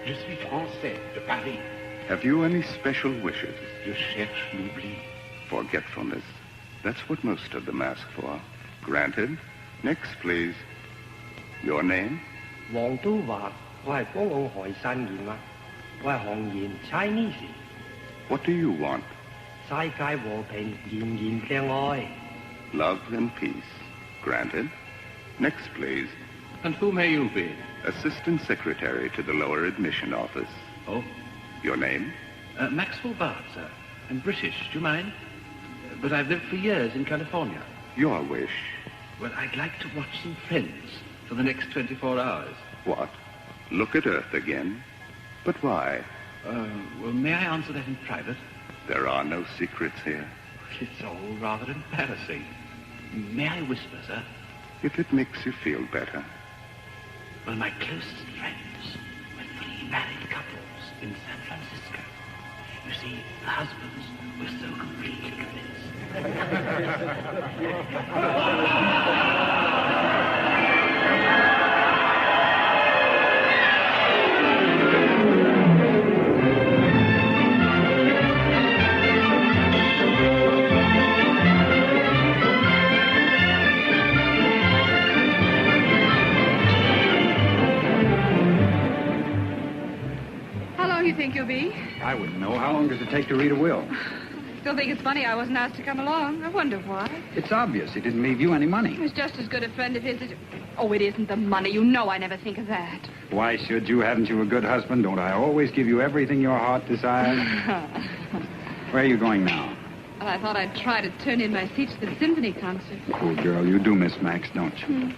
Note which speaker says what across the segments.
Speaker 1: Je suis français, de Paris.
Speaker 2: Have you any special wishes?
Speaker 1: Je cherche l'oubli.
Speaker 2: Forgetfulness. That's what most of them ask for. Granted. Next, please. Your name?
Speaker 3: 黃都話我係江澳海山人啊，我係韓言 Chinese。What
Speaker 2: do you want?
Speaker 3: 世界和平，人人相愛。
Speaker 2: Love and peace. Granted. Next, please.
Speaker 1: And who may you be?
Speaker 2: Assistant Secretary to the Lower Admission Office.
Speaker 1: Oh?
Speaker 2: Your name?
Speaker 1: Maxwell Bard, sir. I'm British. Do you mind? But I've lived for years in California.
Speaker 2: Your wish?
Speaker 1: Well, I'd like to watch some Friends for the next 24 hours.
Speaker 2: What? Look at Earth again? But why?
Speaker 1: Well, may I answer that in private?
Speaker 2: There are no secrets here.
Speaker 1: It's all rather embarrassing. May I whisper, sir?
Speaker 2: If it makes you feel better.
Speaker 1: Well, my closest friends were 3 married couples in San Francisco. You see, the husbands were so completely
Speaker 4: You think you'll be?
Speaker 5: I wouldn't know. How long does it take to read a will?
Speaker 4: Still think it's funny I wasn't asked to come along. I wonder why.
Speaker 5: It's obvious. He didn't leave you any money.
Speaker 4: He was just as good a friend of his as... Oh, it isn't the money. You know I never think of that.
Speaker 5: Why should you? Haven't you a good husband? Don't I always give you everything your heart desires? Where are you going now?
Speaker 4: Well, I thought I'd try to turn in my seat to the symphony concert.
Speaker 5: Cool girl. You do miss Max, don't you?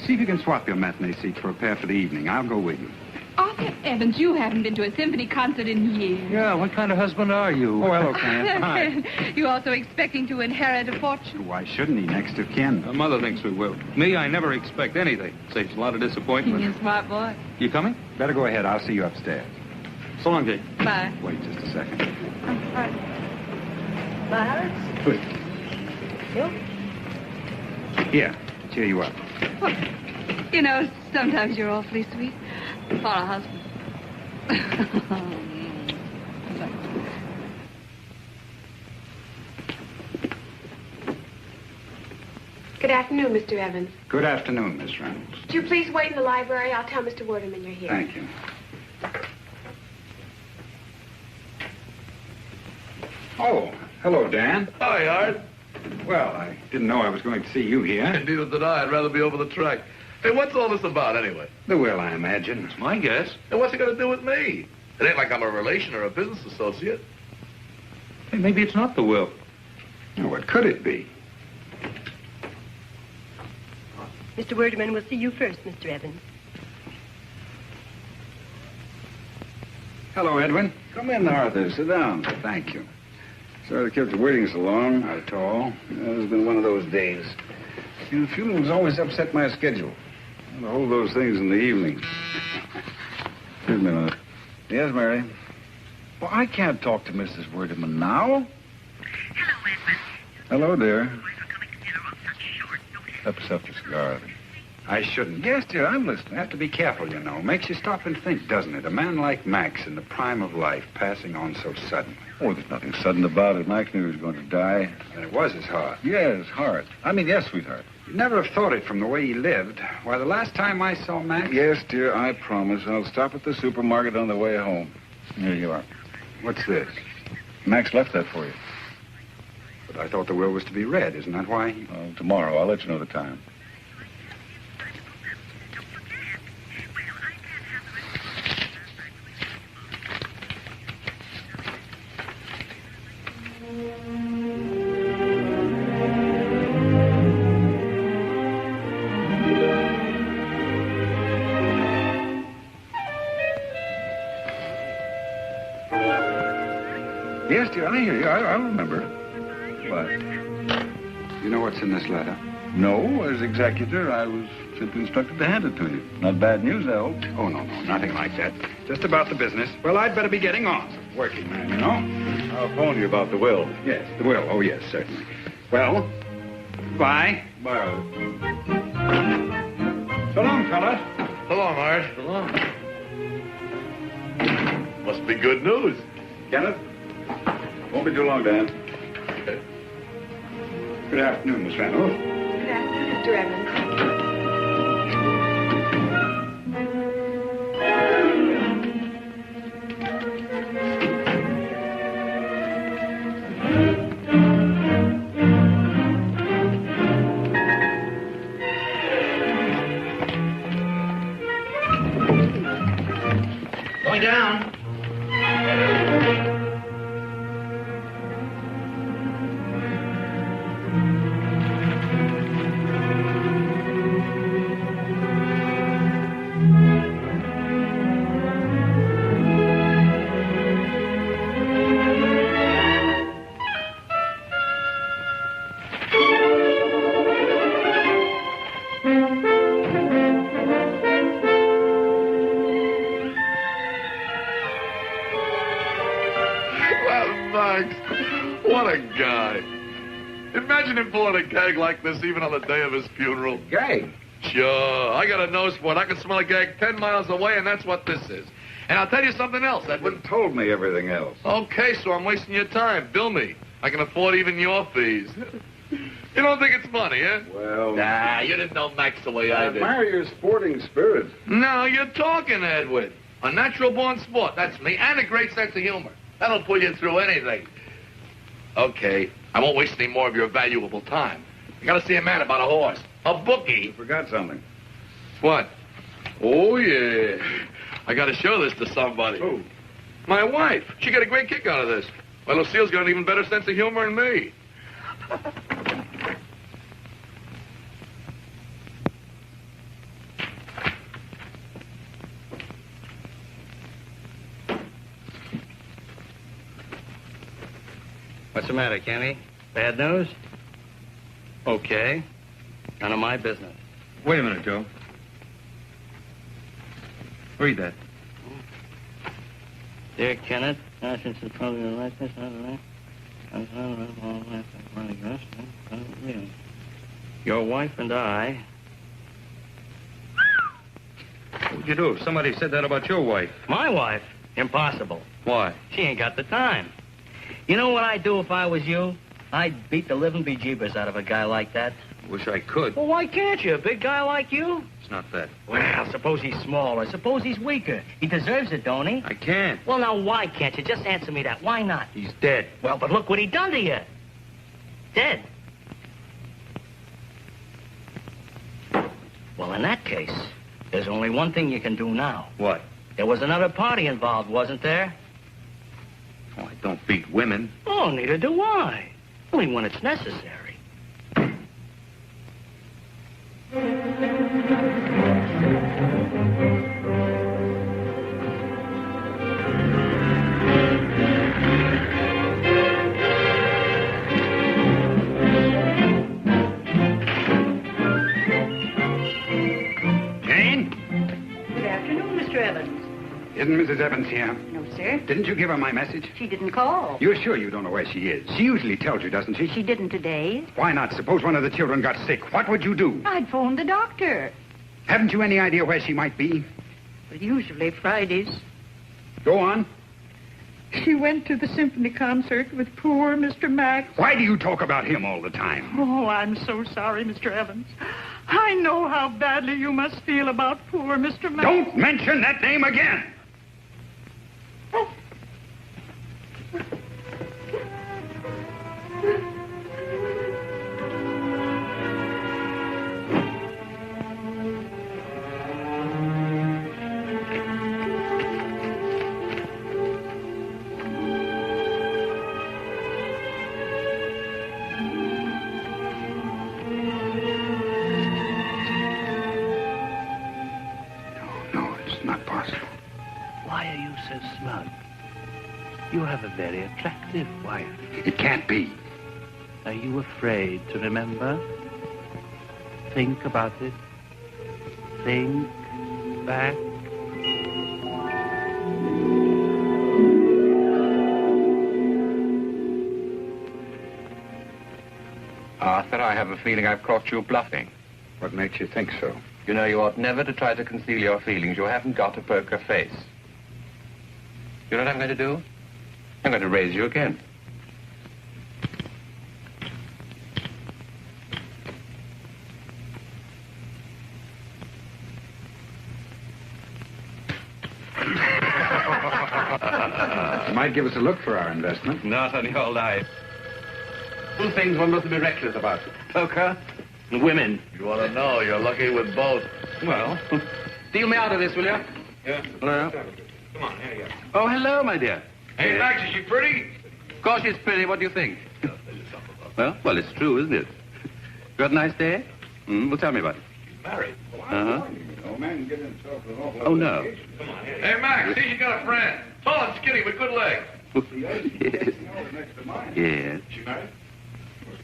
Speaker 5: See if you can swap your matinee seat for a pair for the evening. I'll go with you.
Speaker 4: Arthur Evans, you haven't been to a symphony concert in years.
Speaker 6: Yeah, what kind of husband are you?
Speaker 5: Oh, hello, Kenneth. Hi.
Speaker 4: You also expecting to inherit a fortune?
Speaker 5: Why shouldn't he? Next of kin.
Speaker 6: Mother thinks we will. Me, I never expect anything. Saves a lot of disappointment.
Speaker 4: You're a smart boy.
Speaker 6: You coming?
Speaker 5: Better go ahead. I'll see you upstairs.
Speaker 6: So long, Jake.
Speaker 4: Bye.
Speaker 5: Wait just a second.
Speaker 4: All right.
Speaker 7: Bye.
Speaker 5: Good.
Speaker 7: You?
Speaker 5: Here, cheer you up.
Speaker 4: Well, you know, sometimes you're awfully sweet. For a husband.
Speaker 7: Good afternoon, Mr. Evans.
Speaker 5: Good afternoon, Miss Reynolds.
Speaker 7: Would you please wait in the library? I'll tell Mr. Waterman you're here.
Speaker 5: Thank you. Oh, hello, Dan.
Speaker 6: Hi, Art.
Speaker 5: Well, I didn't know I was going to see you here.
Speaker 6: Neither did I. I'd rather be over the track. Hey, what's all this about, anyway?
Speaker 5: The will, I imagine.
Speaker 6: It's my guess. And what's it got to do with me? It ain't like I'm a relation or a business associate.
Speaker 5: Hey, maybe it's not the will. Oh, what could it be?
Speaker 8: Mr. Werderman will see you first, Mr. Evans.
Speaker 5: Hello, Edwin.
Speaker 2: Come in, Arthur. Sit down.
Speaker 5: Thank you.
Speaker 2: Sorry to keep you waiting so long.
Speaker 5: Not at all.
Speaker 2: It's been one of those days. You know, funerals always upset my schedule. I have to hold those things in the evening. Excuse me a minute. Yes, Mary? Well, I can't talk to Mrs. Werderman now.
Speaker 9: Hello, Edmund.
Speaker 2: Hello, dear.
Speaker 9: Sorry for coming to dinner on such short notice.
Speaker 2: Help yourself to a cigar.
Speaker 5: I shouldn't. Yes, dear, I'm listening. I have to be careful, you know. Makes you stop and think, doesn't it? A man like Max in the prime of life passing on so suddenly.
Speaker 2: Oh, there's nothing sudden about it. Max knew he was going to die.
Speaker 5: And it was his heart.
Speaker 2: Yeah, his heart. I mean, yes, sweetheart.
Speaker 5: You'd never have thought it from the way he lived. Why, the last time I saw Max...
Speaker 2: Yes, dear, I promise. I'll stop at the supermarket on the way home. Here you are.
Speaker 5: What's this?
Speaker 2: Max left that for you.
Speaker 5: But I thought the will was to be read. Isn't that why?
Speaker 2: Oh, tomorrow. I'll let you know the time. Yes, dear, I hear you. I remember. What?
Speaker 5: You know what's in this letter?
Speaker 2: No, as executor, I was simply instructed to hand it to you. Not bad news, I hope.
Speaker 5: Oh, no, nothing like that. Just about the business. Well, I'd better be getting on. Working man, you know.
Speaker 2: I'll phone you about the will.
Speaker 5: Yes, the will. Oh, yes, certainly. Well, bye.
Speaker 2: Bye.
Speaker 5: So long, fellas.
Speaker 6: So long, Art. So long. Must be good news.
Speaker 2: Kenneth? Won't be too long, Dan.
Speaker 5: Good afternoon, Miss Van Oath.
Speaker 7: Good afternoon, Mr. Evans.
Speaker 1: Going down.
Speaker 6: What a guy. Imagine him pulling a gag like this even on the day of his funeral.
Speaker 5: Gag?
Speaker 6: Sure. I got a nose for it. I can smell a gag 10 miles away, and that's what this is. And I'll tell you something else, Edwin.
Speaker 2: You told me everything else.
Speaker 6: Okay, so I'm wasting your time. Bill me. I can afford even your fees. You don't think it's funny, eh?
Speaker 2: Well...
Speaker 6: Nah, you didn't know Max the way I
Speaker 2: I
Speaker 6: did.
Speaker 2: admire your sporting spirit.
Speaker 6: No, you're talking, Edwin. A natural-born sport, that's me, and a great sense of humor. That'll pull you through anything. Okay, I won't waste any more of your valuable time. I gotta see a man about a horse. A bookie.
Speaker 2: You forgot something.
Speaker 6: What? Oh, yeah. I gotta show this to somebody.
Speaker 2: Who?
Speaker 6: My wife. She got a great kick out of this. Well, Lucille's got an even better sense of humor than me.
Speaker 3: What's the matter, Kenny? Bad news? Okay. None of my business.
Speaker 6: Wait a minute, Joe. Read that.
Speaker 3: Dear Kenneth, since it's probably the likeness your wife and I...
Speaker 6: What'd you do? Somebody said that about your wife.
Speaker 3: My wife? Impossible.
Speaker 6: Why?
Speaker 3: She ain't got the time. You know what I'd do if I was you? I'd beat the living bejeebers out of a guy like that.
Speaker 5: Wish I could.
Speaker 1: Well, why can't you? A big guy like you?
Speaker 5: It's not that.
Speaker 1: Well, suppose he's smaller. Suppose he's weaker. He deserves it, don't he?
Speaker 5: I can't.
Speaker 1: Well, now, why can't you? Just answer me that. Why not?
Speaker 5: He's dead.
Speaker 1: Well, but look what he done to you. Dead. Well, in that case, there's only one thing you can do now.
Speaker 5: What?
Speaker 1: There was another party involved, wasn't there?
Speaker 5: Oh, I don't beat women.
Speaker 1: Oh, neither do I. Only when it's necessary.
Speaker 5: Isn't Mrs. Evans here?
Speaker 8: No, sir.
Speaker 5: Didn't you give her my message?
Speaker 8: She didn't call.
Speaker 5: You're sure you don't know where she is? She usually tells you, doesn't she?
Speaker 8: She didn't today.
Speaker 5: Why not? Suppose one of the children got sick. What would you do?
Speaker 8: I'd phone the doctor.
Speaker 5: Haven't you any idea where she might be?
Speaker 8: Well, usually Fridays.
Speaker 5: Go on.
Speaker 10: She went to the symphony concert with poor Mr. Max.
Speaker 5: Why do you talk about him all the time?
Speaker 10: Oh, I'm so sorry, Mr. Evans. I know how badly you must feel about poor Mr. Max.
Speaker 5: Don't mention that name again!
Speaker 1: You have a very attractive wife.
Speaker 5: It can't be.
Speaker 1: Are you afraid to remember? Think about it. Think back.
Speaker 11: Arthur, I have a feeling I've caught you bluffing.
Speaker 5: What makes you think so?
Speaker 11: You know, you ought never to try to conceal your feelings. You haven't got a poker face. You know what I'm going to do? I'm going to raise you again.
Speaker 5: You might give us a look for our investment.
Speaker 11: Not on your life. Two things one must be reckless about. Poker and women.
Speaker 6: You want to know, you're lucky with both.
Speaker 11: Well, deal me out of this, will you?
Speaker 6: Yeah.
Speaker 11: Hello?
Speaker 6: Come on, here you go.
Speaker 11: Oh, hello, my dear.
Speaker 6: Hey, Max, is she pretty?
Speaker 11: Of course she's pretty. What do you think? Well, it's true, isn't it? You had a nice day? Well, tell me about it.
Speaker 6: She's married.
Speaker 11: Uh-huh.
Speaker 2: No man can get himself an awful
Speaker 11: Oh, no.
Speaker 6: Come on, here. Hey, Max, see, you got a friend. Tall and skinny with good legs.
Speaker 11: Yes. Yes.
Speaker 6: Is she married?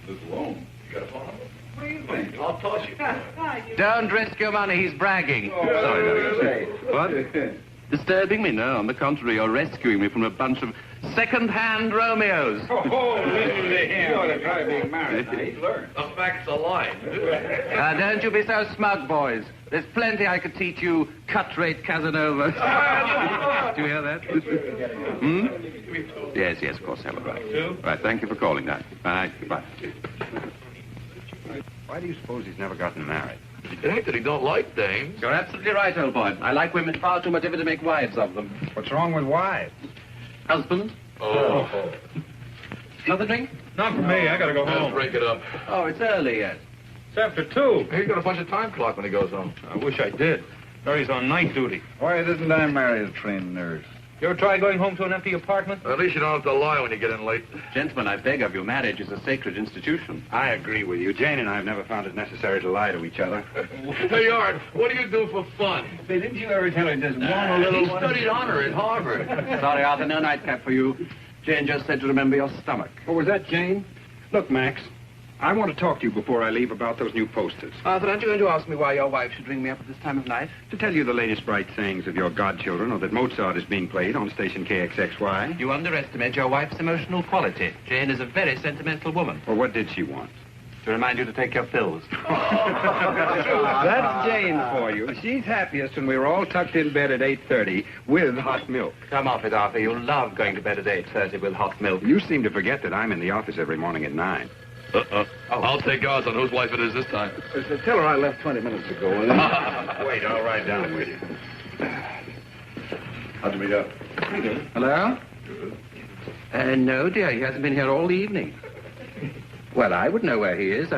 Speaker 2: Lives alone.
Speaker 6: You got a phone number? What do you think? I'll toss you.
Speaker 11: Don't risk your money. He's bragging. Sorry, darling. What? Disturbing me? No, on the contrary, you're rescuing me from a bunch of second-hand Romeos.
Speaker 2: Oh, listen to him. You ought to try being married. Now, he's learned.
Speaker 6: The fact's a lie.
Speaker 11: Don't you be so smug, boys. There's plenty I could teach you cut-rate Casanova. Do you hear that? Yes, of course, have it right. Right, thank you for calling that. Bye. Goodbye.
Speaker 5: Why do you suppose he's never gotten married?
Speaker 6: It ain't that he don't like dames.
Speaker 11: You're absolutely right, old boy. I like women far too much ever to make wives of them.
Speaker 5: What's wrong with wives?
Speaker 11: Husband?
Speaker 6: Oh.
Speaker 11: Another drink?
Speaker 12: Not for me. I gotta go home.
Speaker 6: Break it up.
Speaker 11: Oh, it's early yet.
Speaker 12: It's after 2.
Speaker 6: He's got a bunch of time clock when he goes home.
Speaker 12: I wish I did. Harry's on night duty.
Speaker 2: Why didn't I marry a trained nurse?
Speaker 12: You ever try going home to an empty apartment?
Speaker 6: At least you don't have to lie when you get in late.
Speaker 11: Gentlemen, I beg of you, marriage is a sacred institution.
Speaker 5: I agree with you. Jane and I have never found it necessary to lie to each other.
Speaker 6: Hey, Art, what do you do for fun?
Speaker 2: Say, didn't you ever tell her just one little
Speaker 6: He studied honor at Harvard.
Speaker 11: Sorry, Arthur, no nightcap for you. Jane just said to remember your stomach.
Speaker 5: Oh, was that Jane? Look, Max, I want to talk to you before I leave about those new posters.
Speaker 11: Arthur, aren't you going to ask me why your wife should ring me up at this time of night?
Speaker 5: To tell you the latest bright things of your godchildren, or that Mozart is being played on station KXXY.
Speaker 11: You underestimate your wife's emotional quality. Jane is a very sentimental woman.
Speaker 5: Well, what did she want?
Speaker 11: To remind you to take your pills.
Speaker 5: That's Jane for you. She's happiest when we're all tucked in bed at 8:30 with hot milk.
Speaker 11: Come off it, Arthur. You love going to bed at 8:30 with hot milk.
Speaker 5: You seem to forget that I'm in the office every morning at 9.
Speaker 6: I'll take odds on whose wife it is this time.
Speaker 2: Tell her I left 20 minutes ago. And then... Wait, I'll ride down with you. How'd you meet up?
Speaker 11: Hello? No, dear, he hasn't been here all the evening. Well, I would know where he is.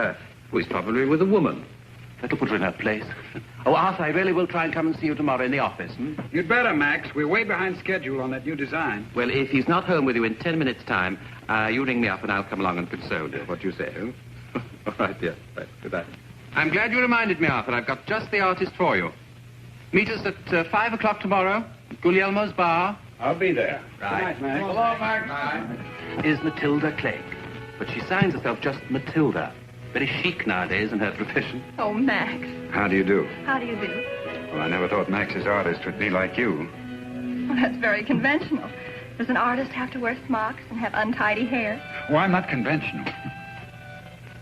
Speaker 11: He's probably with a woman. That'll put her in her place. Oh, Arthur, I really will try and come and see you tomorrow in the office.
Speaker 5: You'd better, Max. We're way behind schedule on that new design.
Speaker 11: Well, if he's not home with you in 10 minutes' time, you ring me up and I'll come along and console you.
Speaker 5: What do you say?
Speaker 11: All right, dear. Right, goodbye. I'm glad you reminded me, Arthur. I've got just the artist for you. Meet us at 5 o'clock tomorrow at Guglielmo's bar.
Speaker 2: I'll be there.
Speaker 11: Right.
Speaker 2: Good night, Max.
Speaker 6: Hello, Max. Bye.
Speaker 11: Is Matilda Clegg, but she signs herself just Matilda. Very chic nowadays in her profession.
Speaker 4: Oh, Max.
Speaker 5: How do you do?
Speaker 4: How do you do?
Speaker 5: Well, I never thought Max's artist would be like you.
Speaker 4: Well, that's very conventional. Does an artist have to wear smocks and have untidy hair?
Speaker 5: Well, I'm not conventional.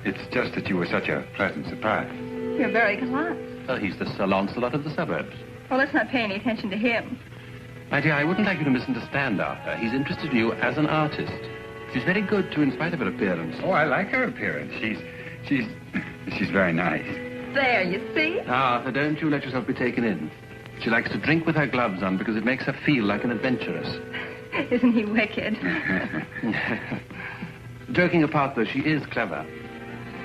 Speaker 5: It's just that you were such a pleasant surprise.
Speaker 4: You're very gallant.
Speaker 11: Oh, he's the Sir Lancelot of the suburbs.
Speaker 4: Well, let's not pay any attention to him.
Speaker 11: My dear, I wouldn't like you to misunderstand Arthur. He's interested in you as an artist. She's very good, too, in spite of her appearance.
Speaker 5: Oh, I like her appearance. She's very nice.
Speaker 4: There, you see?
Speaker 11: Arthur, don't you let yourself be taken in. She likes to drink with her gloves on because it makes her feel like an adventuress.
Speaker 4: Isn't he wicked?
Speaker 11: Joking apart, though, she is clever.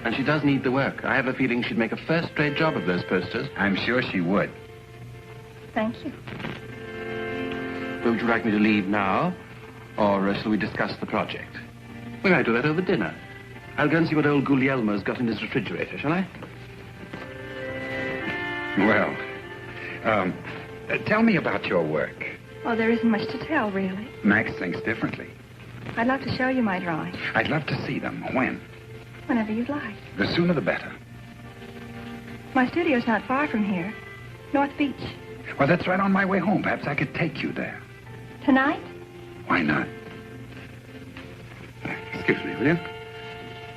Speaker 11: And she does need the work. I have a feeling she'd make a first-rate job of those posters.
Speaker 5: I'm sure she would.
Speaker 4: Thank you.
Speaker 11: Would you like me to leave now? Or shall we discuss the project? We might do that over dinner. I'll go and see what old Guglielmo's got in his refrigerator, shall I?
Speaker 5: Well, tell me about your work.
Speaker 4: Well, there isn't much to tell, really.
Speaker 5: Max thinks differently.
Speaker 4: I'd love to show you my drawings.
Speaker 5: I'd love to see them. When?
Speaker 4: Whenever you'd like.
Speaker 5: The sooner the better.
Speaker 4: My studio's not far from here. North Beach.
Speaker 5: Well, that's right on my way home. Perhaps I could take you there.
Speaker 4: Tonight?
Speaker 5: Why not?
Speaker 11: Excuse me, will you?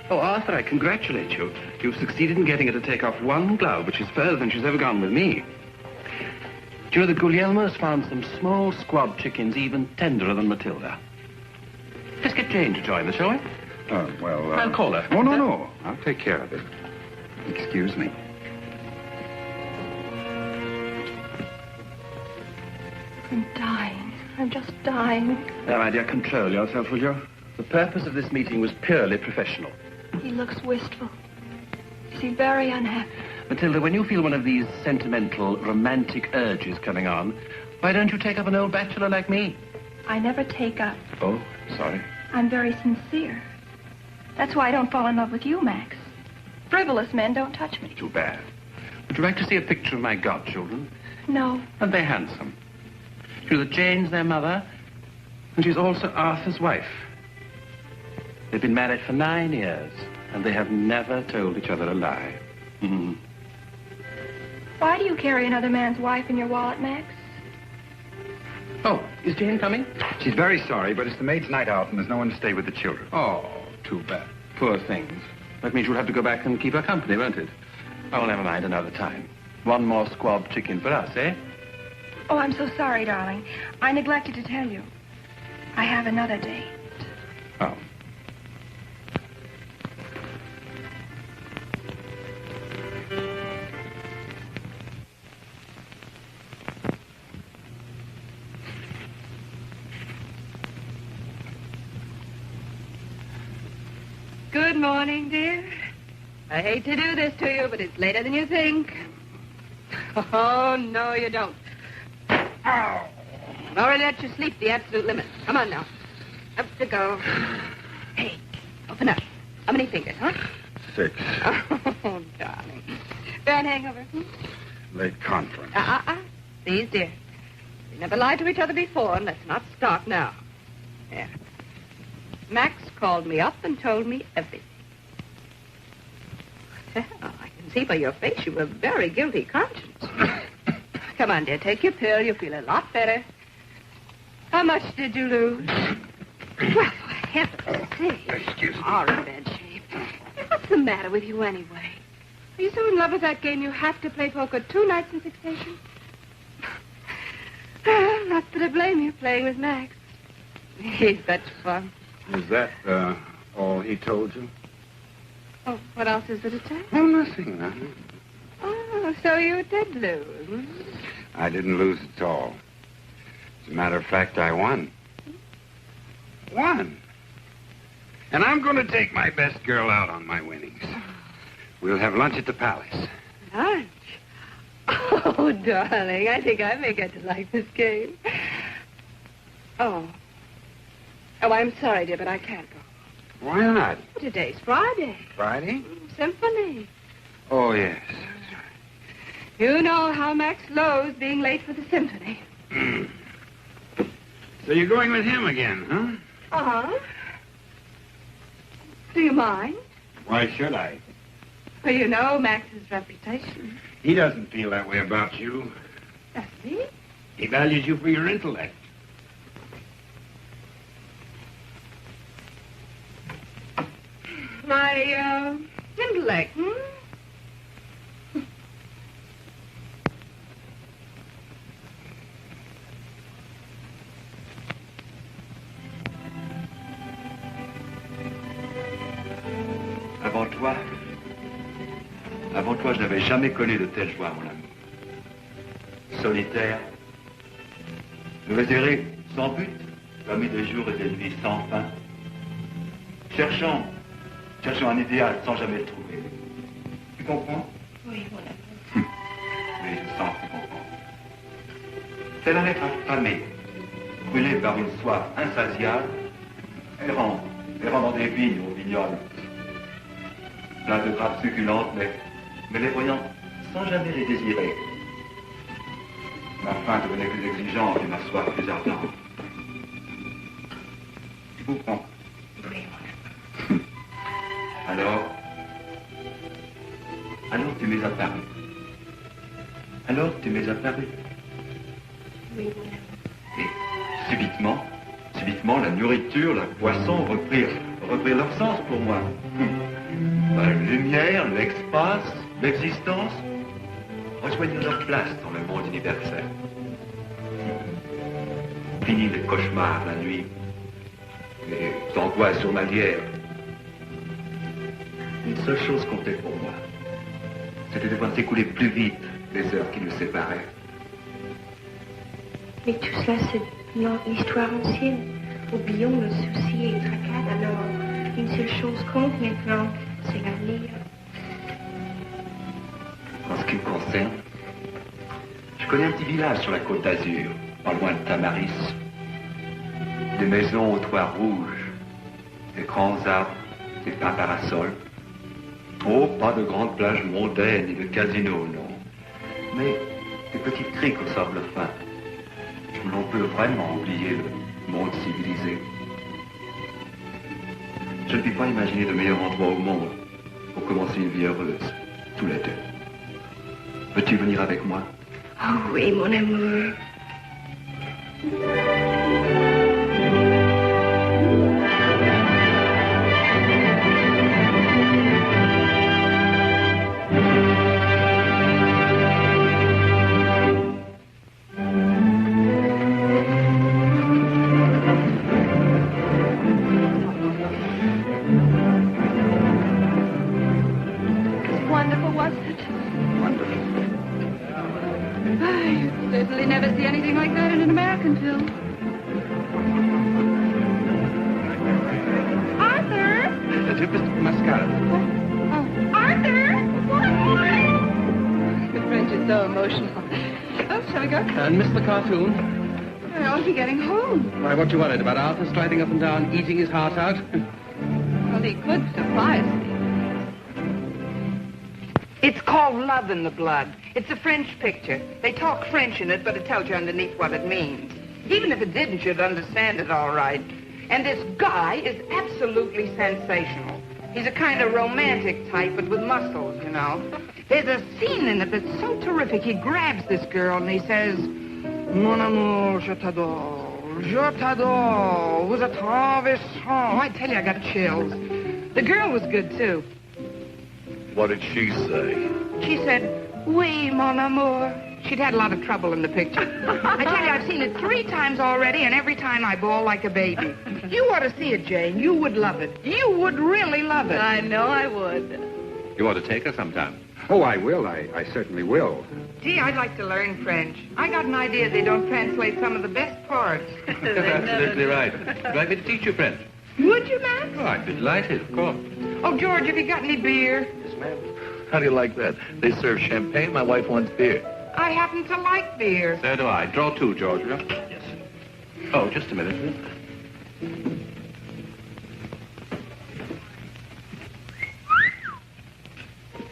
Speaker 11: Oh, Arthur, I congratulate you. You've succeeded in getting her to take off one glove, which is further than she's ever gone with me. Do you know that Guglielmo's found some small squab chickens even tenderer than Matilda? Let's get Jane to join us, shall we? I'll call her.
Speaker 5: Oh, no. I'll take care of it. Excuse me.
Speaker 4: I'm dying. I'm just dying.
Speaker 11: Now, my dear, control yourself, will you? The purpose of this meeting was purely professional.
Speaker 4: He looks wistful. Is he very unhappy?
Speaker 11: Matilda, when you feel one of these sentimental, romantic urges coming on, why don't you take up an old bachelor like me?
Speaker 4: I never take up.
Speaker 11: Oh, sorry.
Speaker 4: I'm very sincere. That's why I don't fall in love with you, Max. Frivolous men don't touch me.
Speaker 11: Too bad. Would you like to see a picture of my godchildren?
Speaker 4: No.
Speaker 11: And they're handsome. You know that Jane's their mother, and she's also Arthur's wife. They've been married for 9 years, and they have never told each other a lie. Mm-hmm.
Speaker 4: Why do you carry another man's wife in your wallet, Max?
Speaker 11: Oh, is Jane coming?
Speaker 5: She's very sorry, but it's the maid's night out, and there's no one to stay with the children.
Speaker 11: Oh, too bad. Poor things. That means you'll have to go back and keep her company, won't it? Oh, never mind, another time. One more squab chicken for us, eh?
Speaker 4: Oh, I'm so sorry, darling. I neglected to tell you. I have another date.
Speaker 11: Oh.
Speaker 4: Good morning, dear. I hate to do this to you, but it's later than you think. Oh, no, you don't. Ow. I've already let you sleep the absolute limit. Come on now. Up to go. Hey, open up. How many fingers, huh?
Speaker 5: 6.
Speaker 4: Oh, darling. Bad hangover?
Speaker 5: Late conference.
Speaker 4: Please, dear. We never lied to each other before, and let's not start now. Yeah. Max called me up and told me everything. Well, I can see by your face you have a very guilty conscience. Come on, dear, take your pill. You'll feel a lot better. How much did you lose? Well, for heaven's sake.
Speaker 5: Excuse me.
Speaker 4: Are in bad shape. What's the matter with you anyway? Are you so in love with that game you have to play poker 2 nights in succession? Not that I blame you playing with Max. He's such fun.
Speaker 5: Is that all he told you?
Speaker 4: Oh, what else is there to tell?
Speaker 2: Oh, nothing.
Speaker 4: Oh, so you did lose.
Speaker 2: I didn't lose at all. As a matter of fact, I won. Won. And I'm going to take my best girl out on my winnings. We'll have lunch at the palace.
Speaker 4: Lunch? Oh, darling, I think I may get to like this game. Oh, I'm sorry, dear, but I can't go.
Speaker 2: Why not?
Speaker 4: Today's Friday.
Speaker 2: Friday?
Speaker 4: Symphony.
Speaker 2: Oh, yes.
Speaker 4: You know how Max loathes being late for the symphony.
Speaker 2: So you're going with him again, huh?
Speaker 4: Uh-huh. Do you mind?
Speaker 2: Why should I?
Speaker 4: Well, you know Max's reputation.
Speaker 2: He doesn't feel that way about you.
Speaker 4: Does he?
Speaker 2: He values you for your intellect.
Speaker 4: My, intellect,
Speaker 13: Avant toi, je n'avais jamais connu de telle joie, mon ami. Solitaire, je vais errer sans but, parmi des jours et des nuits sans fin, cherchant un idéal sans jamais le trouver. Tu comprends?
Speaker 7: Oui, mon ami.
Speaker 13: Oui, je sens que tu comprends. C'est un être affamé, brûlé par une soif insatiable, errant dans des vignes aux vignoles, plein de grappes succulentes, mais les voyant sans jamais les désirer. Ma faim devenait plus exigeante et ma soif plus ardente. Tu comprends?
Speaker 7: Oui, mon ami.
Speaker 13: Alors tu m'es apparu.
Speaker 7: Oui, mon ami.
Speaker 13: Et subitement, la nourriture, la boisson reprirent leur sens pour moi. La lumière, l'espace, l'existence rejoignent leur place dans le monde universel. Fini les cauchemars la nuit, les angoisses journalières. Une seule chose comptait pour moi. C'était de voir s'écouler plus vite les heures qui nous séparaient.
Speaker 7: Mais tout cela, c'est une histoire ancienne. Oublions le souci et le tracas. Alors, une seule chose compte maintenant, c'est l'avenir.
Speaker 13: En ce qui me concerne, je connais un petit village sur la côte d'Azur, pas loin de Tamaris. Des maisons aux toits rouges, des grands arbres, des pins parasols. Oh, pas de grandes plages mondaines ni de casinos, non. Mais des petites criques au sable fin, où l'on peut vraiment oublier le monde civilisé. Je ne puis pas imaginer de meilleur endroit au monde pour commencer une vie heureuse, tous les deux. Veux-tu venir avec moi?
Speaker 7: Oh oui, mon amour.
Speaker 4: Wonderful, wasn't it?
Speaker 2: Wonderful.
Speaker 4: You certainly never see anything like that in an American film. Arthur! Oh, Arthur! The French is so emotional. Oh, shall we go?
Speaker 11: And miss the cartoon?
Speaker 4: I ought to be getting home.
Speaker 11: Why, what you worried about? Arthur striding up and down, eating his heart out?
Speaker 4: Well, he could surprise me. It's called Love in the Blood. It's a French picture. They talk French in it, but it tells you underneath what it means. Even if it didn't, you'd understand it all right. And this guy is absolutely sensational. He's a kind of romantic type, but with muscles, you know. There's a scene in it that's so terrific. He grabs this girl and he says, Mon amour, je t'adore. Je t'adore. Vous êtes ravissant. I tell you, I got chills. The girl was good, too.
Speaker 6: What did she say?
Speaker 4: She said, Oui, mon amour,
Speaker 14: She'd had a lot of trouble in the picture. I tell you, I've seen it 3 times already, and every time I bawl like a baby. You ought to see it, Jane. You would love it. You would really love it.
Speaker 4: I know I would.
Speaker 11: You ought to take her sometime.
Speaker 5: Oh, I will. I certainly will.
Speaker 14: Gee, I'd like to learn French. I got an idea they don't translate some of the best parts.
Speaker 11: Absolutely right. Would you like me to teach you French?
Speaker 14: Would you, Max?
Speaker 11: Oh, I'd be delighted, of course.
Speaker 14: Oh, George, have you got any beer?
Speaker 6: Yes, ma'am. How do you like that? They serve champagne. My wife wants beer.
Speaker 14: I happen to like beer.
Speaker 11: So do I. Draw 2, George. Yes. Oh, just a minute.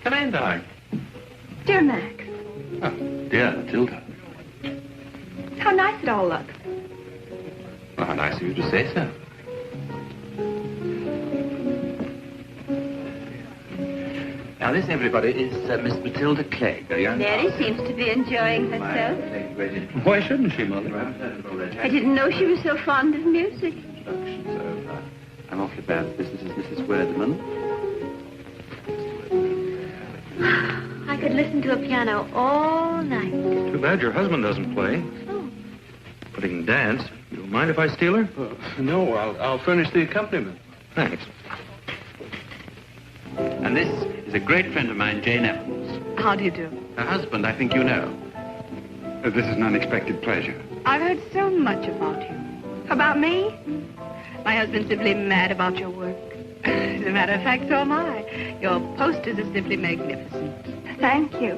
Speaker 11: Come in, darling.
Speaker 7: Dear Max,
Speaker 11: Oh, dear Tilda.
Speaker 7: how nice it all looks.
Speaker 11: Well, how nice of you to say so. Now, this, everybody, is Miss Matilda Clegg, a young...
Speaker 7: Mary seems to be enjoying herself.
Speaker 11: Why shouldn't she, Mother?
Speaker 7: I didn't know she was so fond of music.
Speaker 11: I'm awfully bad. This is Mrs. Werdeman.
Speaker 7: I could listen to a piano all night.
Speaker 12: Too bad your husband doesn't play.
Speaker 7: Oh.
Speaker 12: But he can dance. You don't mind if I steal her?
Speaker 11: No, I'll furnish the accompaniment.
Speaker 12: Thanks.
Speaker 11: And this is a great friend of mine, Jane Evans.
Speaker 4: How do you do?
Speaker 11: Her husband, I think you know.
Speaker 5: This is an unexpected pleasure.
Speaker 4: I've heard so much about you. About me? My husband's simply mad about your work. As a matter of fact, so am I. Your posters are simply magnificent.
Speaker 7: Thank you.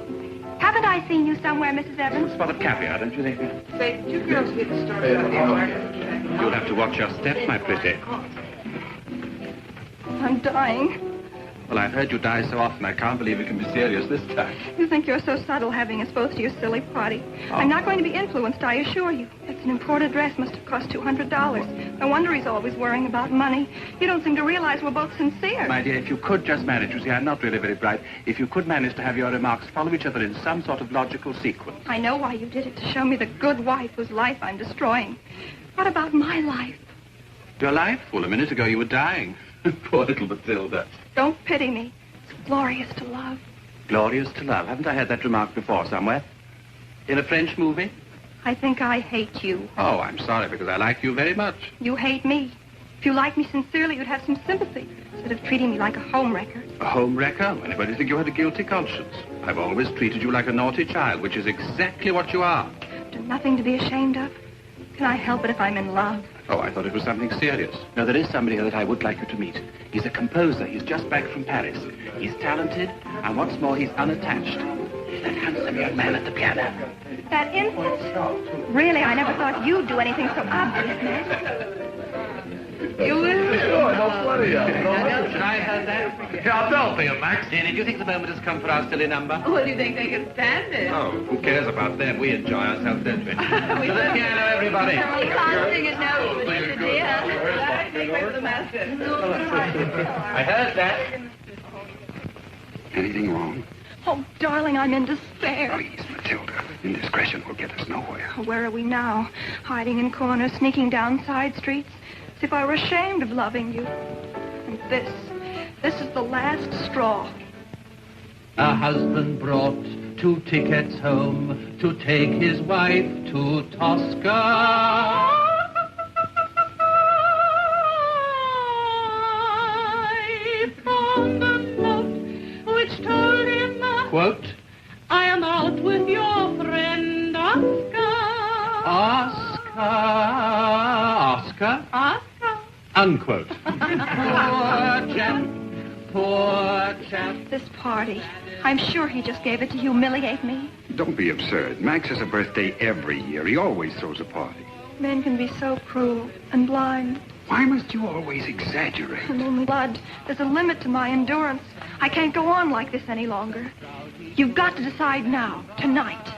Speaker 7: Haven't I seen you somewhere, Mrs. Evans?
Speaker 11: A spot of caviar, don't you think?
Speaker 14: Say, 2 girls hear the story about the American.
Speaker 11: You'll have to watch your step, my pretty.
Speaker 7: I'm dying.
Speaker 11: Well, I've heard you die so often, I can't believe it can be serious this time.
Speaker 7: You think you're so subtle having us both to your silly party. I'm not going to be influenced, I assure you. It's an imported dress, must have cost $200. No wonder he's always worrying about money. You don't seem to realize we're both sincere.
Speaker 11: My dear, if you could just manage, you see, I'm not really very bright. If you could manage to have your remarks follow each other in some sort of logical sequence.
Speaker 7: I know why you did it, to show me the good wife whose life I'm destroying. What about my life?
Speaker 11: Your life? Well, a minute ago you were dying. Poor little Matilda.
Speaker 7: Don't pity me. It's glorious to love.
Speaker 11: Glorious to love. Haven't I heard that remark before somewhere? In a French movie?
Speaker 7: I think I hate you.
Speaker 11: Oh, I'm sorry, because I like you very much.
Speaker 7: You hate me. If you liked me sincerely, you'd have some sympathy, instead of treating me like a homewrecker.
Speaker 11: A homewrecker? Anybody think you had a guilty conscience? I've always treated you like a naughty child, which is exactly what you are.
Speaker 7: Do nothing to be ashamed of. Can I help it if I'm in love?
Speaker 11: Oh, I thought it was something serious. No, there is somebody here that I would like you to meet. He's a composer. He's just back from Paris. He's talented, and what's more, he's unattached. That handsome young man at the piano.
Speaker 7: That infant? Really, I never thought you'd do anything so obvious, Max.
Speaker 14: You will?
Speaker 6: Sure, how funny.
Speaker 11: Should I have that?
Speaker 6: Yeah, I'll tell you, Max.
Speaker 11: Jenny, do you think the moment has come for our silly number?
Speaker 4: Well, do you think they can stand it?
Speaker 11: Oh, who cares about them? We enjoy ourselves, don't we? To the piano, everybody.
Speaker 4: You can't sing it now, but it's a dear. I think we're the master.
Speaker 11: I heard that.
Speaker 5: Anything wrong?
Speaker 7: Oh, darling, I'm in despair.
Speaker 5: Please, Matilda. Indiscretion will get us nowhere.
Speaker 7: Where are we now? Hiding in corners, sneaking down side streets, as if I were ashamed of loving you. And this is the last straw.
Speaker 15: A husband brought 2 tickets home to take his wife to Tosca. I found a note which told him,
Speaker 11: quote,
Speaker 15: I am out with your friend Oscar.
Speaker 11: Oscar? Unquote. Poor chap.
Speaker 7: This party. I'm sure he just gave it to humiliate me.
Speaker 5: Don't be absurd. Max has a birthday every year. He always throws a party.
Speaker 7: Men can be so cruel and blind.
Speaker 5: Why must you always exaggerate?
Speaker 7: And only blood. There's a limit to my endurance. I can't go on like this any longer. You've got to decide now, tonight.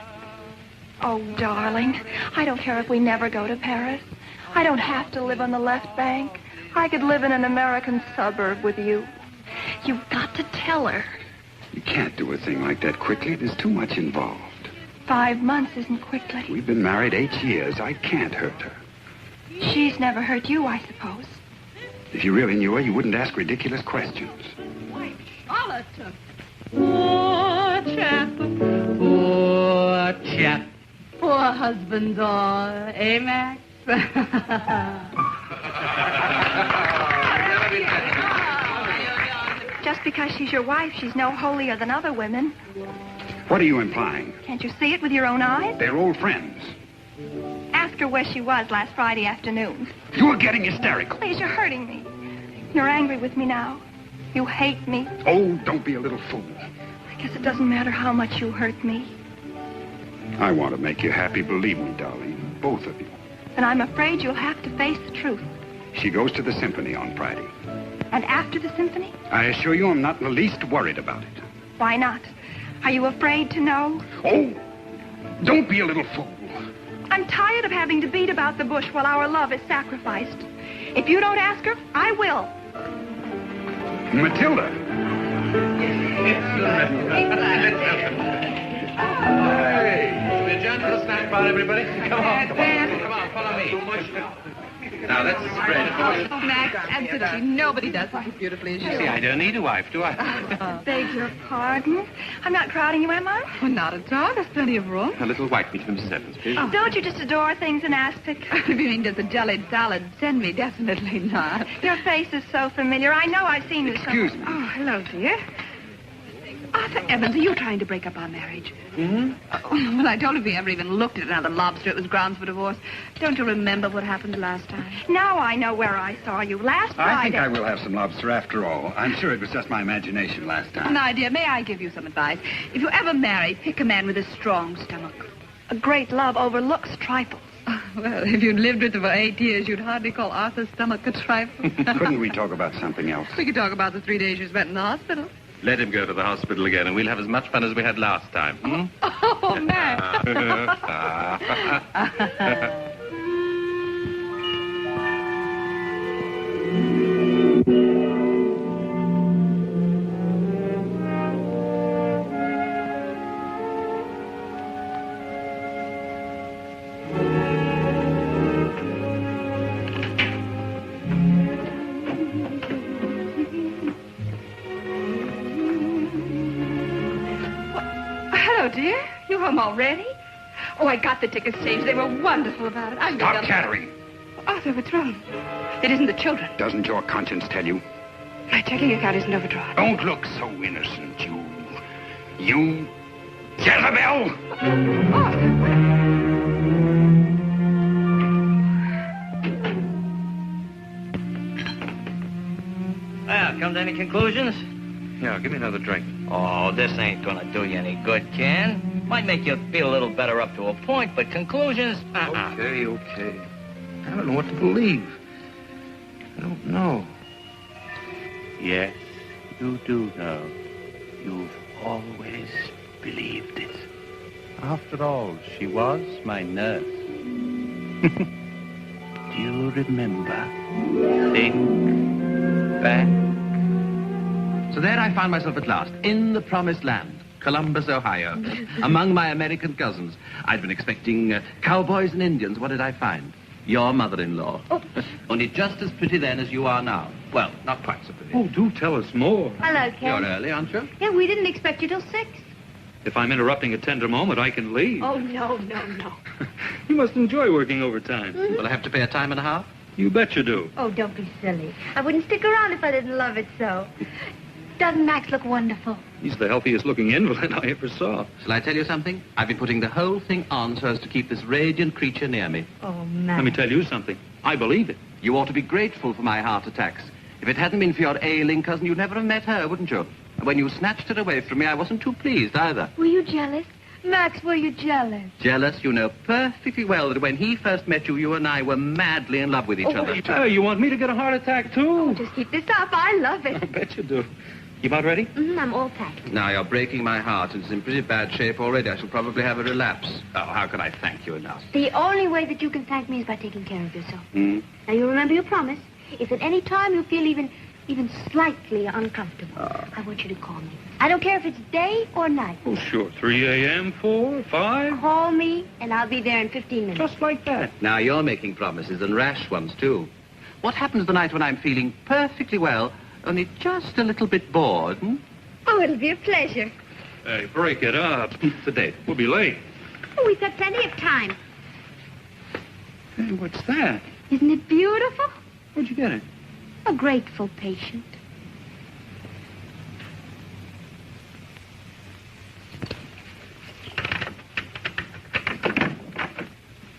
Speaker 7: Oh, darling, I don't care if we never go to Paris. I don't have to live on the left bank. I could live in an American suburb with you. You've got to tell her.
Speaker 5: You can't do a thing like that quickly. There's too much involved.
Speaker 7: 5 months isn't quickly.
Speaker 5: We've been married 8 years. I can't hurt her.
Speaker 7: She's never hurt you, I suppose.
Speaker 5: If you really knew her, you wouldn't ask ridiculous questions.
Speaker 15: Poor chap, poor a chap.
Speaker 16: Poor husbands-all, eh, Max?
Speaker 7: Just because she's your wife, she's no holier than other women.
Speaker 5: What are you implying?
Speaker 7: Can't you see it with your own eyes?
Speaker 5: They're old friends.
Speaker 7: Ask her where she was last Friday afternoon.
Speaker 5: You were getting hysterical.
Speaker 7: Please, you're hurting me. You're angry with me now. You hate me.
Speaker 5: Oh, don't be a little fool.
Speaker 7: I guess it doesn't matter how much you hurt me.
Speaker 5: I want to make you happy, believe me, darling. Both of you.
Speaker 7: Then I'm afraid you'll have to face the truth.
Speaker 5: She goes to the symphony on Friday.
Speaker 7: And after the symphony?
Speaker 5: I assure you I'm not in the least worried about it.
Speaker 7: Why not? Are you afraid to know?
Speaker 5: Oh, don't be a little fool.
Speaker 7: I'm tired of having to beat about the bush while our love is sacrificed. If you don't ask her, I will.
Speaker 5: Matilda.
Speaker 11: Hey, we adjourn to the snack bar, everybody. Come on, follow me. Now, let's spread it.
Speaker 4: Oh, Max, absolutely nobody does it as beautifully as you.
Speaker 11: See, I don't need a wife, do I?
Speaker 7: Beg your pardon? I'm not crowding you, am I?
Speaker 4: Oh, not at all. There's plenty of room.
Speaker 11: A little white meat for Mrs. Evans, please.
Speaker 7: Oh. Don't you just adore things in aspic?
Speaker 4: If you mean just a jellied salad, send me. Definitely not.
Speaker 7: Your face is so familiar. I know I've seen you somewhere.
Speaker 5: Excuse me.
Speaker 4: Oh, hello, dear. Arthur Evans, are you trying to break up our marriage?
Speaker 11: Hmm?
Speaker 4: Oh, well, I told him if he ever even looked at another lobster, it was grounds for divorce. Don't you remember what happened last time?
Speaker 7: Now I know where I saw you. Last Friday.
Speaker 5: I think I will have some lobster after all. I'm sure it was just my imagination last time.
Speaker 4: My dear, may I give you some advice? If you ever marry, pick a man with a strong stomach.
Speaker 7: A great love overlooks trifles.
Speaker 4: Well, if you'd lived with him for 8 years, you'd hardly call Arthur's stomach a trifle.
Speaker 5: Couldn't we talk about something else?
Speaker 4: We could talk about the 3 days you spent in the hospital.
Speaker 11: Let him go to the hospital again, and we'll have as much fun as we had last time. Hmm?
Speaker 4: Oh, Max. Dear, you home already? Oh, I got the tickets changed. They were wonderful about it.
Speaker 5: Stop chattering.
Speaker 4: Arthur, what's wrong? It isn't the children.
Speaker 5: Doesn't your conscience tell you?
Speaker 4: My checking account isn't overdrawn.
Speaker 5: Don't look so innocent, you Jezebel!
Speaker 17: Well, come to any conclusions?
Speaker 12: Yeah, give me another drink.
Speaker 17: Oh, this ain't gonna do you any good, Ken. Might make you feel a little better up to a point, but conclusions?
Speaker 12: Okay. I don't know what to believe. I don't know.
Speaker 1: Yes, you do know. You've always believed it. After all, she was my nurse. Do you remember? Think back.
Speaker 11: So there I found myself at last, in the promised land, Columbus, Ohio, among my American cousins. I'd been expecting cowboys and Indians. What did I find? Your mother-in-law. Oh. Only just as pretty then as you are now. Well, not quite so pretty.
Speaker 12: Oh, do tell us more.
Speaker 8: Hello, Ken.
Speaker 11: You're early, aren't you?
Speaker 8: Yeah, we didn't expect you till 6.
Speaker 12: If I'm interrupting a tender moment, I can leave.
Speaker 8: Oh, no.
Speaker 12: You must enjoy working overtime.
Speaker 8: Mm-hmm.
Speaker 11: Will I have to pay a time and a half?
Speaker 12: You bet you do.
Speaker 8: Oh, don't be silly. I wouldn't stick around if I didn't love it so. Doesn't Max look wonderful?
Speaker 12: He's the healthiest-looking invalid I ever saw.
Speaker 11: Shall I tell you something? I've been putting the whole thing on so as to keep this radiant creature near me.
Speaker 8: Oh, Max.
Speaker 12: Let me tell you something. I believe it.
Speaker 11: You ought to be grateful for my heart attacks. If it hadn't been for your ailing cousin, you'd never have met her, wouldn't you? And when you snatched her away from me, I wasn't too pleased either.
Speaker 8: Were you jealous? Max, were you jealous?
Speaker 11: Jealous? You know perfectly well that when he first met you, you and I were madly in love with each other.
Speaker 12: Oh, you want me to get a heart attack, too?
Speaker 8: Oh, just keep this up. I love it.
Speaker 12: I bet you do. You about ready?
Speaker 8: I'm all packed.
Speaker 11: Now, you're breaking my heart. It's in pretty bad shape already. I shall probably have a relapse. Oh, how can I thank you enough?
Speaker 8: The only way that you can thank me is by taking care of yourself.
Speaker 11: Hmm?
Speaker 8: Now, you remember your promise. If at any time you feel even slightly uncomfortable, I want you to call me. I don't care if it's day or night.
Speaker 12: Oh, sure. 3 a.m., 4, 5?
Speaker 8: Call me, and I'll be there in 15 minutes.
Speaker 12: Just like that.
Speaker 11: Now, you're making promises, and rash ones, too. What happens the night when I'm feeling perfectly well, only just a little bit bored, hmm?
Speaker 8: Oh, it'll be a pleasure.
Speaker 12: Hey, break it up. The date. We'll be late.
Speaker 8: Oh, we've got plenty of time.
Speaker 5: Hey, what's that?
Speaker 8: Isn't it beautiful?
Speaker 5: Where'd you get it?
Speaker 8: A grateful patient.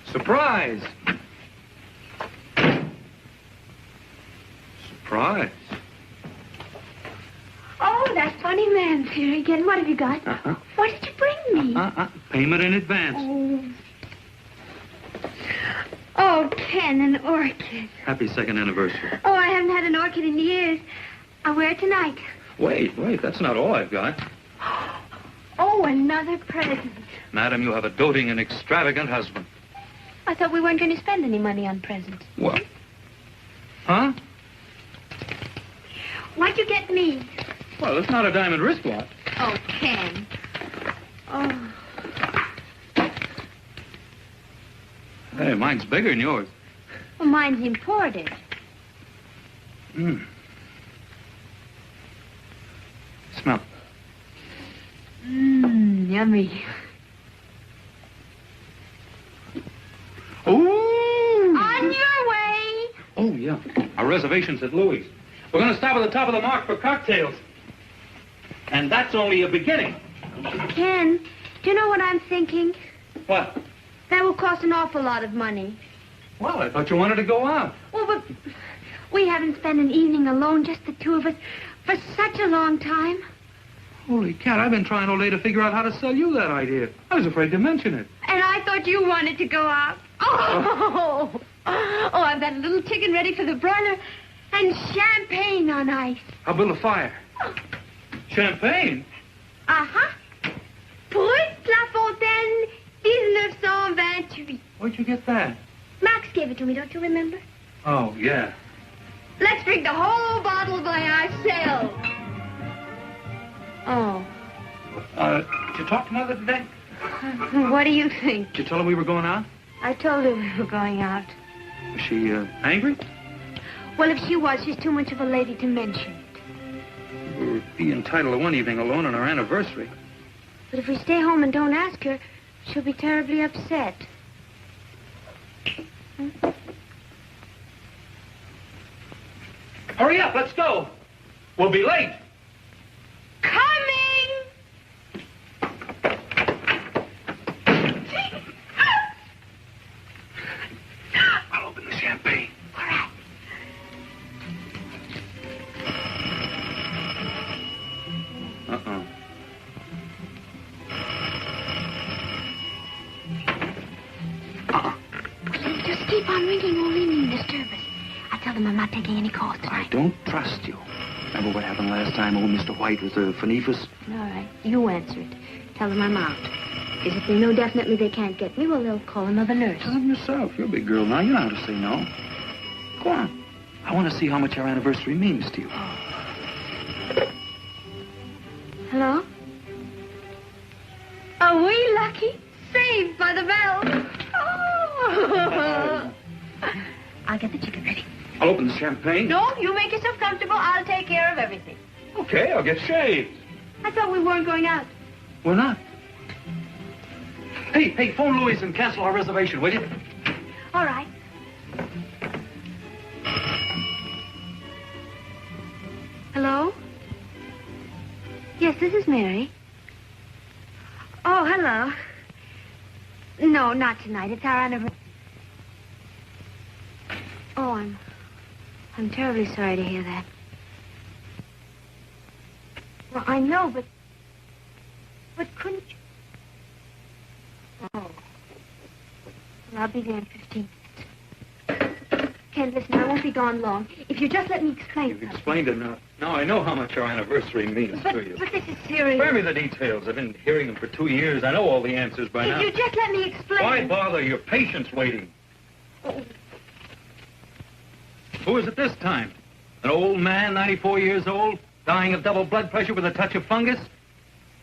Speaker 11: Surprise! Surprise.
Speaker 8: Oh, that funny man's here again. What have you got? What did you bring me?
Speaker 11: Payment in advance.
Speaker 8: Oh, Ken, an orchid.
Speaker 11: Happy second anniversary.
Speaker 8: Oh, I haven't had an orchid in years. I'll wear it tonight.
Speaker 11: Wait, that's not all I've got.
Speaker 8: Oh, another present.
Speaker 11: Madam, you have a doting and extravagant husband.
Speaker 8: I thought we weren't going to spend any money on presents.
Speaker 11: What? Huh?
Speaker 8: What'd you get me?
Speaker 11: Well, it's not a diamond wristwatch.
Speaker 8: Oh, Ken. Oh.
Speaker 11: Hey, mine's bigger than yours.
Speaker 8: Well, mine's imported.
Speaker 11: Smell.
Speaker 8: Yummy.
Speaker 11: Ooh!
Speaker 8: On your way.
Speaker 11: Oh, yeah. Our reservation's at Louis'. We're going to stop at the top of the mark for cocktails. And that's only a beginning.
Speaker 8: Ken, do you know what I'm thinking?
Speaker 11: What?
Speaker 8: That will cost an awful lot of money.
Speaker 11: Well, I thought you wanted to go out.
Speaker 8: Well, but we haven't spent an evening alone, just the two of us, for such a long time.
Speaker 11: Holy cat, I've been trying all day to figure out how to sell you that idea. I was afraid to mention it.
Speaker 8: And I thought you wanted to go out. Oh, I've got a little chicken ready for the broiler and champagne on ice.
Speaker 11: I'll build a fire. Champagne?
Speaker 8: Uh-huh. Proust La Fontaine, 1928.
Speaker 11: Where'd you get that?
Speaker 8: Max gave it to me, don't you remember?
Speaker 11: Oh, yeah.
Speaker 8: Let's drink the whole bottle by ourselves. Oh.
Speaker 11: Did you talk to Mother today?
Speaker 8: What do you think?
Speaker 11: Did you tell her we were going out?
Speaker 8: I told her we were going out.
Speaker 11: Was she, angry?
Speaker 8: Well, if she was, she's too much of a lady to mention it.
Speaker 11: We're be entitled to one evening alone on our anniversary.
Speaker 8: But if we stay home and don't ask her, she'll be terribly upset.
Speaker 11: Hurry up, let's go. We'll be late.
Speaker 8: Coming!
Speaker 11: I'll open the champagne.
Speaker 8: All right.
Speaker 11: Uh-oh.
Speaker 8: Just keep on ringing, only me disturb us. I tell them I'm not taking any calls tonight.
Speaker 11: I don't trust you. Remember what happened last time, old Mr. White with the phonephus?
Speaker 8: All right, you answer it. Tell them I'm out. Because if they know definitely they can't get me, well, they'll call another nurse.
Speaker 11: Tell them yourself. You're a big girl now. You know how to say no. Go on. I want to see how much our anniversary means to you.
Speaker 8: Hello? Are we lucky? Saved by the bell. Oh. I'll get the chicken ready.
Speaker 11: I'll open the champagne.
Speaker 8: No, you make yourself comfortable. I'll take care of everything.
Speaker 11: Okay, I'll get shaved.
Speaker 8: I thought we weren't going out.
Speaker 11: We're not. Hey, phone Louis and cancel our reservation, will you?
Speaker 8: All right. Hello? Yes, this is Mary. Oh, hello. No, not tonight. It's our anniversary. Oh, I'm terribly sorry to hear that. Well, I know, but couldn't you? Oh. Well, I'll be there in 15 minutes. Ken, listen, I won't be gone long. If you just let me explain
Speaker 11: You've
Speaker 8: something.
Speaker 11: explained it now. Now I know how much our anniversary means to you.
Speaker 8: But this is serious.
Speaker 11: Spare me the details. I've been hearing them for 2 years. I know all the answers by now.
Speaker 8: If you just let me explain.
Speaker 11: Why bother? Your patient's waiting.
Speaker 8: Oh.
Speaker 11: Who is it this time? An old man, 94 years old, dying of double blood pressure with a touch of fungus?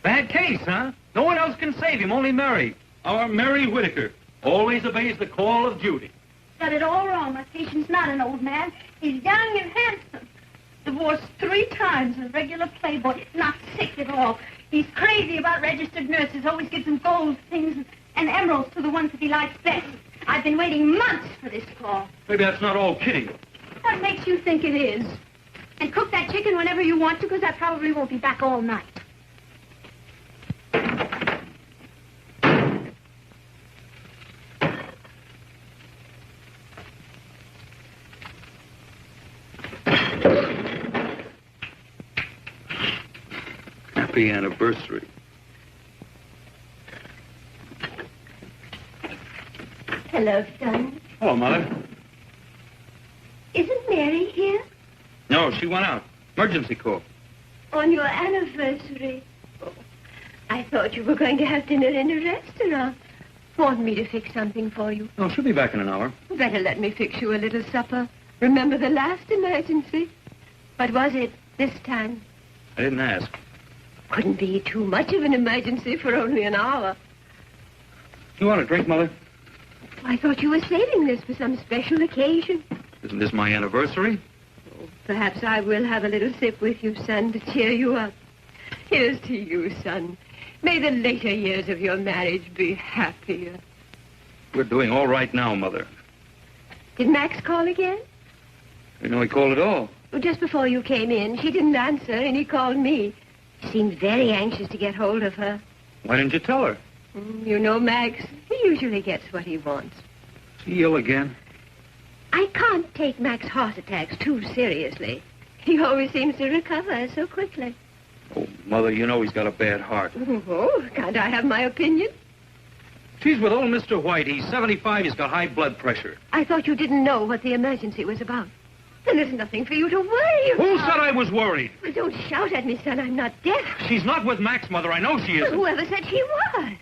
Speaker 11: Bad case, huh? No one else can save him, only Mary. Our Mary Whittaker always obeys the call of duty.
Speaker 8: Got it all wrong. My patient's not an old man. He's young and handsome. Divorced 3 times, a regular playboy. Not sick at all. He's crazy about registered nurses. Always gives them gold things and emeralds to the ones that he likes best. I've been waiting months for this call.
Speaker 18: Maybe that's not all Kitty.
Speaker 8: What makes you think it is? And cook that chicken whenever you want to, because I probably won't be back all night.
Speaker 18: Happy anniversary.
Speaker 8: Hello, son.
Speaker 18: Hello, Mother.
Speaker 8: Isn't Mary here?
Speaker 18: No, she went out. Emergency call.
Speaker 8: On your anniversary. Oh, I thought you were going to have dinner in a restaurant. Want me to fix something for you?
Speaker 18: No, she'll be back in an hour.
Speaker 8: Better let me fix you a little supper. Remember the last emergency? What was it this time?
Speaker 18: I didn't ask.
Speaker 8: Couldn't be too much of an emergency for only an hour.
Speaker 18: You want a drink, Mother?
Speaker 8: I thought you were saving this for some special occasion.
Speaker 18: Isn't this my anniversary?
Speaker 8: Oh, perhaps I will have a little sip with you, son, to cheer you up. Here's to you, son. May the later years of your marriage be happier.
Speaker 18: We're doing all right now, Mother.
Speaker 8: Did Max call again?
Speaker 18: I didn't know he called at all.
Speaker 8: Well, just before you came in, she didn't answer, and he called me. He seemed very anxious to get hold of her.
Speaker 18: Why didn't you tell her?
Speaker 8: You know, Max, he usually gets what he wants.
Speaker 18: Is he ill again?
Speaker 8: I can't take Max's heart attacks too seriously. He always seems to recover so quickly.
Speaker 18: Oh, Mother, you know he's got a bad heart.
Speaker 8: Oh, can't I have my opinion?
Speaker 18: She's with old Mr. White. He's 75. He's got high blood pressure.
Speaker 8: I thought you didn't know what the emergency was about. Then there's nothing for you to worry about.
Speaker 18: Who said I was worried?
Speaker 8: Well, don't shout at me, son. I'm not deaf.
Speaker 18: She's not with Max, Mother. I know she isn't.
Speaker 8: Well, whoever said she was?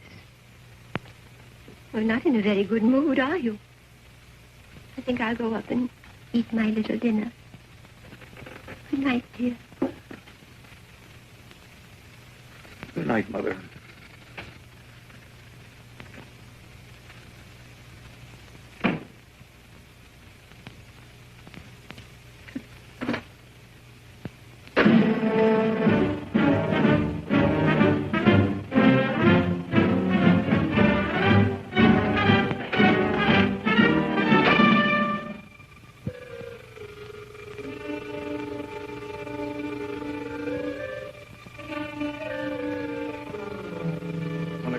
Speaker 8: Well, not in a very good mood, are you? I think I'll go up and eat my little dinner. Good night, dear.
Speaker 18: Good night, Mother.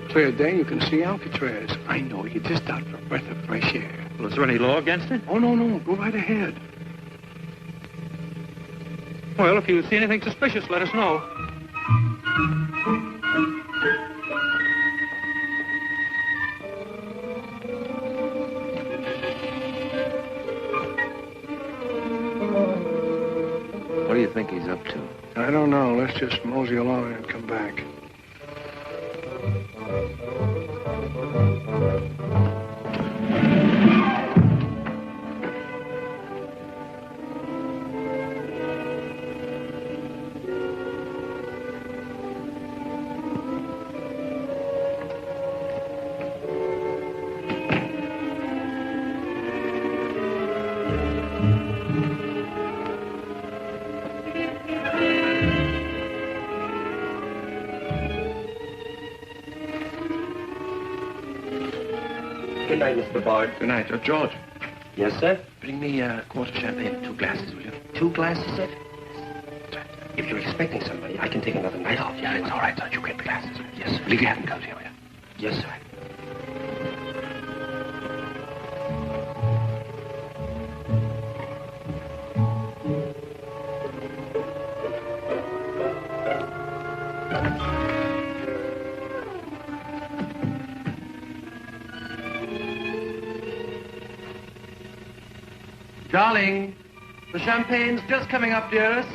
Speaker 19: Clear day, you can see Alcatraz. I know, you're just out for a breath of fresh air.
Speaker 18: Well, is there any law against it?
Speaker 19: Oh, no, go right ahead.
Speaker 18: Well, if you see anything suspicious, let us know.
Speaker 12: What do you think he's up to?
Speaker 19: I don't know. Let's just mosey along and come back.
Speaker 3: Good night, Mr. Bard.
Speaker 11: Good night. George.
Speaker 3: Yes, sir?
Speaker 11: Bring me a quart of champagne and 2 glasses, will you?
Speaker 3: 2 glasses, sir? If you're expecting somebody, I can take another night off.
Speaker 11: Yeah, it's all right, son. You get the glasses. Yes, leave your hat and coat here, will you?
Speaker 3: Yes, sir.
Speaker 11: Darling, the champagne's just coming up, dearest.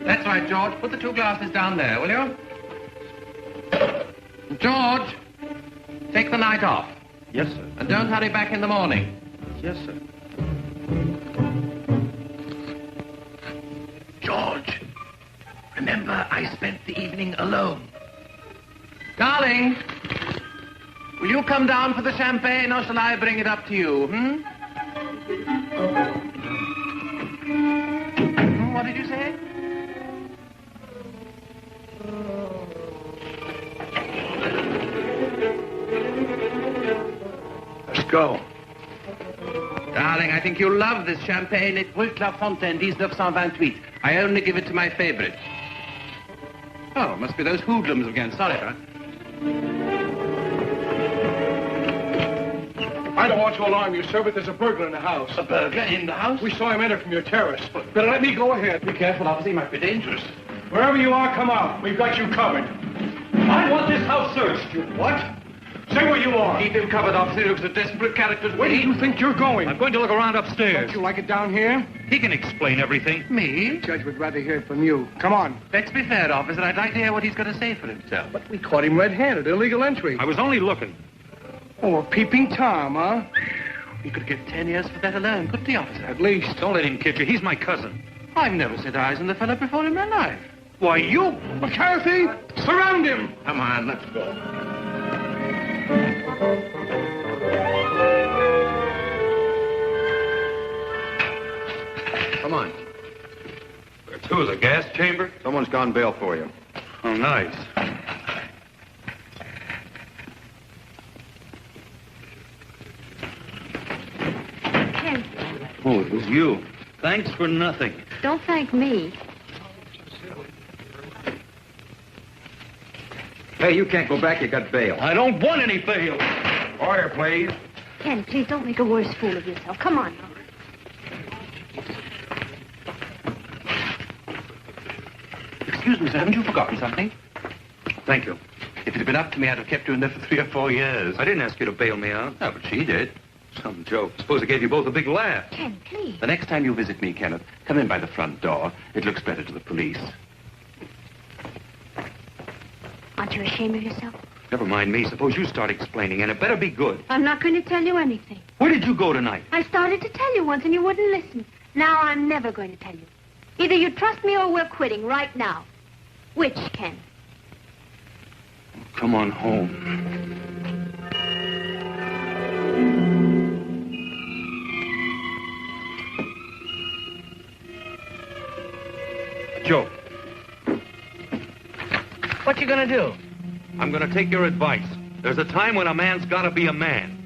Speaker 11: That's right, George. Put the 2 glasses down there, will you? George, take the night off.
Speaker 18: Yes, sir.
Speaker 11: And don't hurry back in the morning.
Speaker 18: Yes, sir.
Speaker 15: ever I spent the evening alone. Darling, will you come down for the champagne, or shall I bring it up to you, What did you say?
Speaker 19: Let's go.
Speaker 15: Darling, I think you'll love this champagne. It's Rue La Fontaine, 1928. I only give it to my favorite. Oh, must be those hoodlums again. Sorry, sir.
Speaker 19: I don't want to alarm you, sir, but there's a burglar in the house.
Speaker 15: A burglar in the house?
Speaker 19: We saw him enter from your terrace. Better let me go ahead.
Speaker 15: Be careful, officer. He might be dangerous.
Speaker 19: Wherever you are, come out. We've got you covered. I want this house searched. You what? Say where you are.
Speaker 15: Keep him covered, officer. He looks a desperate character.
Speaker 19: Where do you think you're going?
Speaker 18: I'm going to look around upstairs.
Speaker 19: Don't you like it down here?
Speaker 18: He can explain everything.
Speaker 15: Me?
Speaker 19: The judge would rather hear it from you. Come on.
Speaker 15: Let's be fair, officer. I'd like to hear what he's going to say for himself.
Speaker 19: But we caught him red-handed. Illegal entry.
Speaker 18: I was only looking.
Speaker 19: Oh, a peeping Tom, huh?
Speaker 15: He could get 10 years for that alone, couldn't he, officer?
Speaker 19: At least.
Speaker 18: Don't let him kid you. He's my cousin.
Speaker 15: I've never set eyes on the fellow before in my life.
Speaker 18: Why, you...
Speaker 19: McCarthy, surround him.
Speaker 15: Come on, let's go.
Speaker 11: Come on.
Speaker 18: Where to? The gas chamber?
Speaker 11: Someone's gone bail for you.
Speaker 18: Oh, nice.
Speaker 8: Ken,
Speaker 18: Oh, it was you. Thanks for nothing.
Speaker 8: don't thank me.
Speaker 11: Hey, you can't go back. You got bail.
Speaker 18: I don't want any bail.
Speaker 11: Order, please.
Speaker 8: Ken, please don't make a worse fool of yourself. Come on.
Speaker 15: Excuse me, sir. Haven't you forgotten something?
Speaker 18: Thank you.
Speaker 15: If it had been up to me, I'd have kept you in there for 3 or 4 years.
Speaker 18: I didn't ask you to bail me out.
Speaker 15: No, but she did.
Speaker 18: Some joke. Suppose I gave you both a big laugh.
Speaker 8: Ken, please.
Speaker 15: The next time you visit me, Kenneth, come in by the front door. It looks better to the police.
Speaker 8: Aren't you ashamed of yourself?
Speaker 18: Never mind me. Suppose you start explaining, and it better be good.
Speaker 8: I'm not going to tell you anything.
Speaker 18: Where did you go tonight?
Speaker 8: I started to tell you once and you wouldn't listen. Now I'm never going to tell you. Either you trust me or we're quitting right now. Which, Ken?
Speaker 18: Come on home. Joe,
Speaker 14: What you gonna do?
Speaker 18: I'm going to take your advice. There's a time when a man's got to be a man.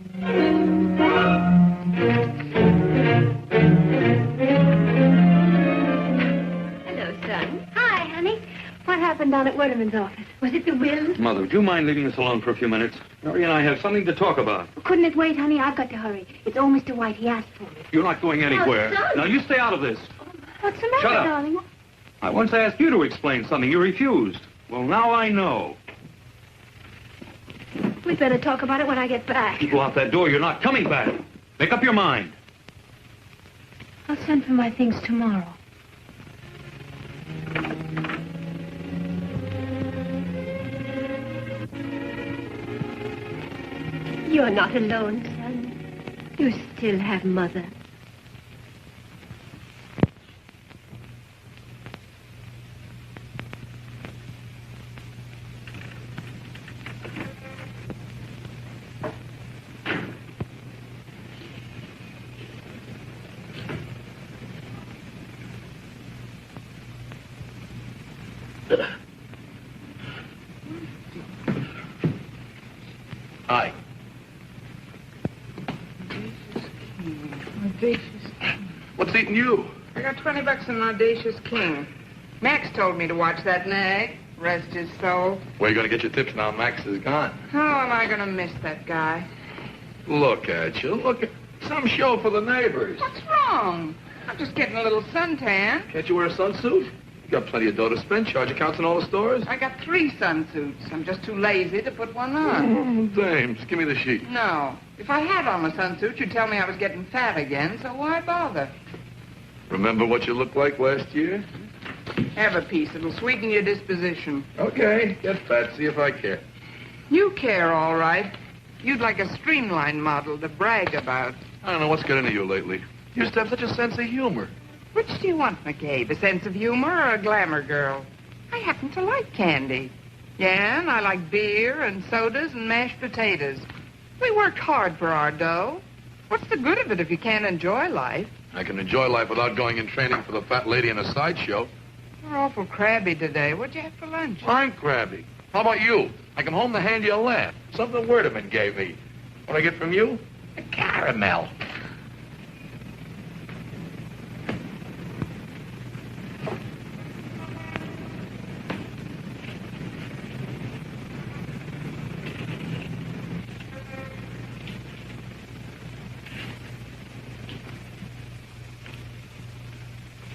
Speaker 8: Hello, son. Hi, honey. What happened down at Werderman's office? Was it the will?
Speaker 18: Mother, would you mind leaving us alone for a few minutes? Mary and I have something to talk about.
Speaker 8: Couldn't it wait, honey? I've got to hurry. It's old Mr. White. He asked for me.
Speaker 18: You're not going anywhere.
Speaker 8: Oh, son.
Speaker 18: Now, you stay out of this.
Speaker 8: What's the matter,
Speaker 18: Shut up.
Speaker 8: darling?
Speaker 18: I once asked you to explain something. You refused. Well, now I know.
Speaker 8: We'd better talk about it when I get back.
Speaker 18: You go out that door, you're not coming back. Make up your mind.
Speaker 8: I'll send for my things tomorrow. You're not alone, son. You still have Mother.
Speaker 6: Hi.
Speaker 14: Audacious.
Speaker 6: What's eating you?
Speaker 14: I got $20 in an Audacious King. Max told me to watch that nag. Rest his soul.
Speaker 6: Where you going to get your tips now Max is gone?
Speaker 14: How am I going to miss that guy?
Speaker 6: Look at you. Look at some show for the neighbors.
Speaker 14: What's wrong? I'm just getting a little suntan.
Speaker 6: Can't you wear a sunsuit? You got plenty of dough to spend. Charge accounts in all the stores.
Speaker 14: I got 3 sunsuits. I'm just too lazy to put one on.
Speaker 6: Dames, give me the sheet.
Speaker 14: No. If I had on my sunsuit, you'd tell me I was getting fat again, so why bother?
Speaker 6: Remember what you looked like last year?
Speaker 14: Have a piece. It'll sweeten your disposition.
Speaker 6: Okay, get fat. See if I care.
Speaker 14: You care, all right. You'd like a streamlined model to brag about.
Speaker 6: I don't know what's got into you lately. You used to have such a sense of humor.
Speaker 14: Which do you want, McCabe? A sense of humor or a glamour girl? I happen to like candy. Yeah, and I like beer and sodas and mashed potatoes. We worked hard for our dough. What's the good of it if you can't enjoy life?
Speaker 6: I can enjoy life without going in training for the fat lady in a sideshow.
Speaker 14: You're awful crabby today. What'd you have for lunch?
Speaker 6: I'm crabby. How about you? I come home to hand you a laugh. Something Werdeman gave me. What I get from you? A caramel.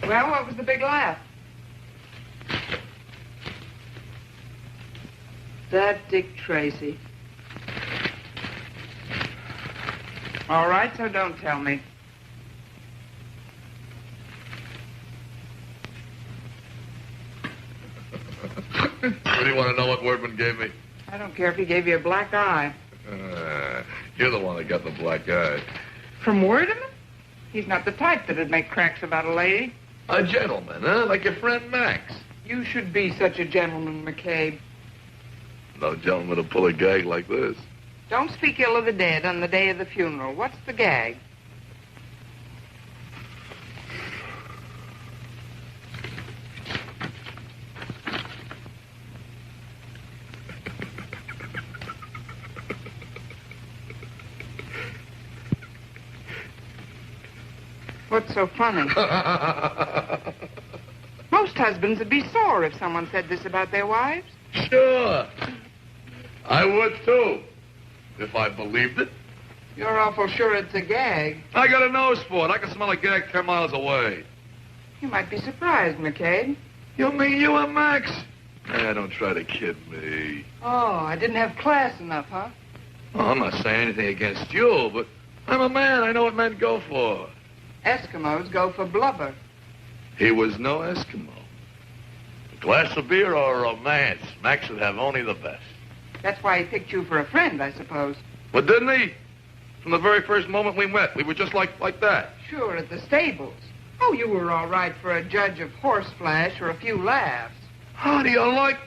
Speaker 14: Well, what was the big laugh? That Dick Tracy. All right, so don't tell me.
Speaker 6: What do you want to know what Werdeman gave me?
Speaker 14: I don't care if he gave you a black eye.
Speaker 6: You're the one that got the black eye.
Speaker 14: From Werdeman? He's not the type that'd make cracks about a lady.
Speaker 6: A gentleman, huh? Like your friend Max.
Speaker 14: You should be such a gentleman, McCabe.
Speaker 6: No gentleman to pull a gag like this.
Speaker 14: Don't speak ill of the dead on the day of the funeral. What's the gag? What's so funny? Most husbands would be sore if someone said this about their wives.
Speaker 6: Sure. I would, too. If I believed it.
Speaker 14: You're awful sure it's a gag.
Speaker 6: I got a nose for it. I can smell a gag 10 miles away.
Speaker 14: You might be surprised, McCabe.
Speaker 6: You mean you and Max? Don't try to kid me.
Speaker 14: Oh, I didn't have class enough, huh?
Speaker 6: Oh, I'm not saying anything against you, but I'm a man. I know what men go for.
Speaker 14: Eskimos go for blubber.
Speaker 6: He was no Eskimo. A glass of beer or a romance. Max would have only the best.
Speaker 14: That's why he picked you for a friend, I suppose.
Speaker 6: But didn't he? From the very first moment we met, we were just like that.
Speaker 14: Sure, at the stables. Oh, you were all right for a judge of horseflesh or a few laughs.
Speaker 6: How do you like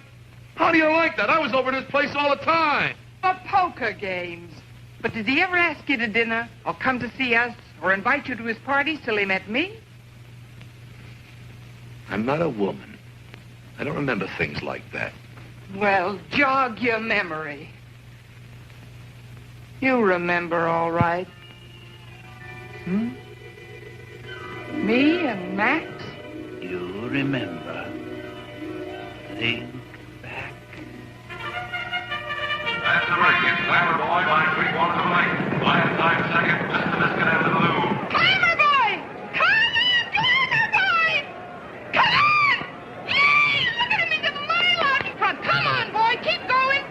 Speaker 6: that? I was over at his place all the time.
Speaker 14: For poker games. But did he ever ask you to dinner or come to see us or invite you to his parties till he met me?
Speaker 6: I'm not a woman. I don't remember things like that.
Speaker 14: Well, jog your memory. You remember all right. Me and Max?
Speaker 1: You remember. Think back.
Speaker 20: That's the break. It's Glamour Boy by 3/4 of a length. Last 5 seconds, just a biscuit after the loo.
Speaker 14: Glamour Boy! Come on, Glamour Boy! Come on! Yay! Look at him, he's a mile out in front. Come on, boy, keep going.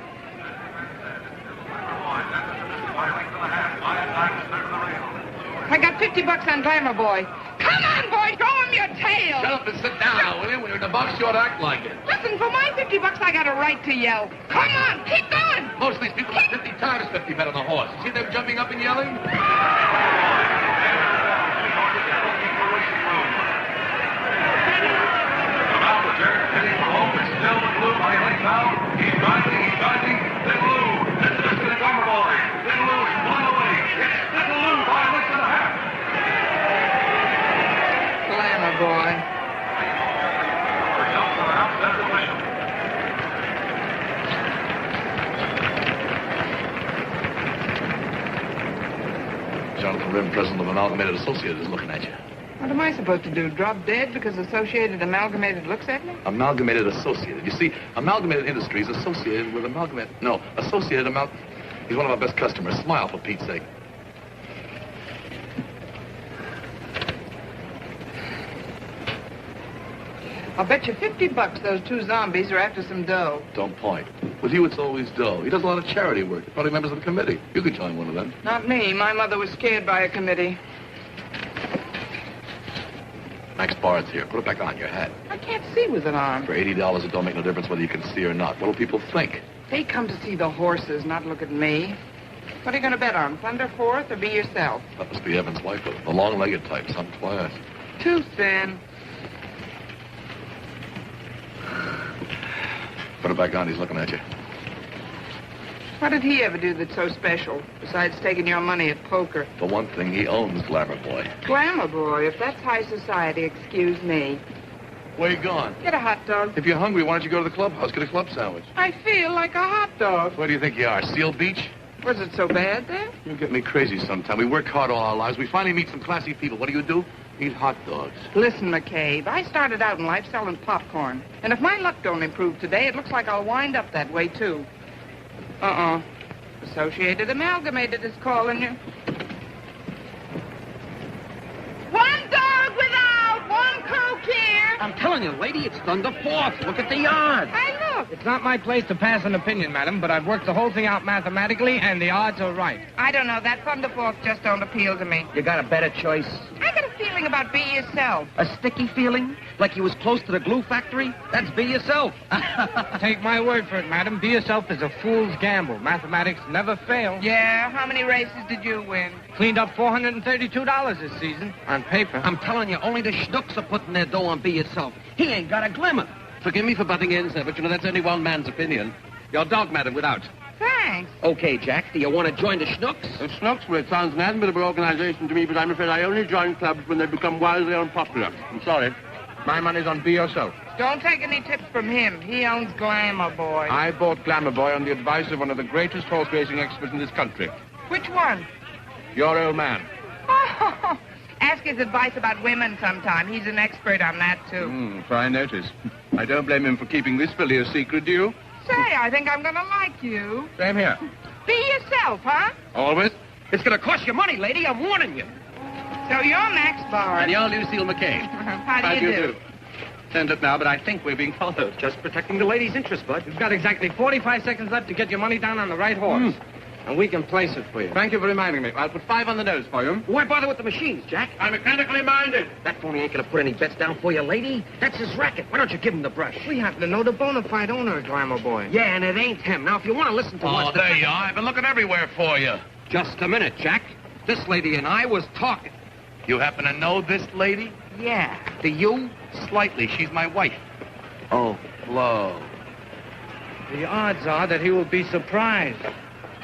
Speaker 14: I got $50 on Glamour Boy. Come on, boy, throw him your tail.
Speaker 6: Shut up and sit down, will you? When you're in the box, you ought to act like it.
Speaker 14: Listen, for my $50, I got a right to yell. Come on, keep going.
Speaker 6: Most of these people have 50 times 50 bet on the horse. See them jumping up and yelling?
Speaker 20: He's driving. Little Lou. This is the Glamour Boy. Little Lou's blown away. It's Little Lou by a length and a half.
Speaker 14: Glamour Boy.
Speaker 20: Results of the house and the whistle.
Speaker 6: Jonathan Rim, president of Amalgamated Associates, is looking at you.
Speaker 14: What am I supposed to do, drop dead because Associated Amalgamated looks at me?
Speaker 6: Amalgamated Associated. You see, Amalgamated Industries associated with Amalgamated... No, Associated He's one of our best customers. Smile, for Pete's sake.
Speaker 14: I'll bet you $50 those two zombies are after some dough.
Speaker 6: Don't point. With you, it's always dough. He does a lot of charity work. Probably members of the committee. You could join one of them.
Speaker 14: Not me. My mother was scared by a committee.
Speaker 6: Max Bard's here. Put it back on your hat.
Speaker 14: I can't see with it on.
Speaker 6: For $80, it don't make no difference whether you can see or not. What will people think?
Speaker 14: They come to see the horses, not look at me. What are you going to bet on? Thunder Fourth or be yourself?
Speaker 6: That must be Evan's wife, the long-legged type. Some class.
Speaker 14: Too thin.
Speaker 6: Put it back on. He's looking at you.
Speaker 14: What did he ever do that's so special, besides taking your money at poker?
Speaker 6: For one thing, he owns Glamour Boy.
Speaker 14: Glamour boy, if that's high society, excuse me.
Speaker 6: Where you going?
Speaker 14: Get a hot dog.
Speaker 6: If you're hungry, why don't you go to the clubhouse, get a club sandwich?
Speaker 14: I feel like a hot dog.
Speaker 6: Where do you think you are, Seal Beach?
Speaker 14: Was it so bad there?
Speaker 6: You get me crazy sometime. We work hard all our lives. We finally meet some classy people. What do? Eat hot dogs.
Speaker 14: Listen, McCabe, I started out in life selling popcorn. And if my luck don't improve today, it looks like I'll wind up that way, too. Associated Amalgamated is calling you. One dog without, one Coke here.
Speaker 3: I'm telling you, lady, it's Thunder Fourth. Look at the yard.
Speaker 14: I look.
Speaker 21: It's not my place to pass an opinion, madam, but I've worked the whole thing out mathematically, and the odds are right.
Speaker 14: I don't know. That Thunder Fourth just don't appeal to me.
Speaker 3: You got a better choice?
Speaker 14: I got a feeling about be yourself.
Speaker 3: A sticky feeling? Like you was close to the glue factory? That's be yourself.
Speaker 21: Take my word for it, madam. Be yourself is a fool's gamble. Mathematics never fail.
Speaker 14: Yeah? How many races did you win?
Speaker 21: Cleaned up $432 this season, on paper.
Speaker 3: I'm telling you, only the schnooks are putting their dough on be yourself. He ain't got a glimmer.
Speaker 11: Forgive me for butting in, sir, but you know that's only one man's opinion. Your dog, madam, without.
Speaker 14: Thanks.
Speaker 3: Okay, Jack, do you want to join the schnooks?
Speaker 11: The Snooks, well, it sounds an admirable organization to me, but I'm afraid I only join clubs when they become wildly unpopular. I'm sorry. My money's on Be Yourself.
Speaker 14: Don't take any tips from him. He owns Glamour Boy.
Speaker 11: I bought Glamour Boy on the advice of one of the greatest horse racing experts in this country.
Speaker 14: Which one?
Speaker 11: Your old man.
Speaker 14: Oh, ask his advice about women sometime. He's an expert on that, too.
Speaker 11: Fine notice. I don't blame him for keeping this filly a secret, do you?
Speaker 14: Say, I think I'm going to like you.
Speaker 11: Same here.
Speaker 14: Be yourself, huh?
Speaker 11: Always.
Speaker 3: It's going to cost you money, lady. I'm warning you.
Speaker 14: So you're Max Bard.
Speaker 11: And you're Lucille McCabe.
Speaker 14: How do you do?
Speaker 11: Send it now, but I think we're being followed.
Speaker 3: Just protecting the lady's interest, bud.
Speaker 21: You've got exactly 45 seconds left to get your money down on the right horse. And we can place it for you.
Speaker 11: Thank you for reminding me. I'll put 5 on the nose for you.
Speaker 3: Why bother with the machines, Jack?
Speaker 11: I'm mechanically minded.
Speaker 3: That phony ain't going to put any bets down for you, lady. That's his racket. Why don't you give him the brush?
Speaker 14: We happen to know the bona fide owner of Glamour Boy.
Speaker 3: Yeah, and it ain't him. Now, if you want to listen to
Speaker 6: Oh, there you are. I've been looking everywhere for you.
Speaker 3: Just a minute, Jack. This lady and I was talking.
Speaker 6: You happen to know this lady?
Speaker 14: Yeah.
Speaker 6: Do you? Slightly. She's my wife.
Speaker 3: Oh.
Speaker 6: Flo.
Speaker 21: The odds are that he will be surprised.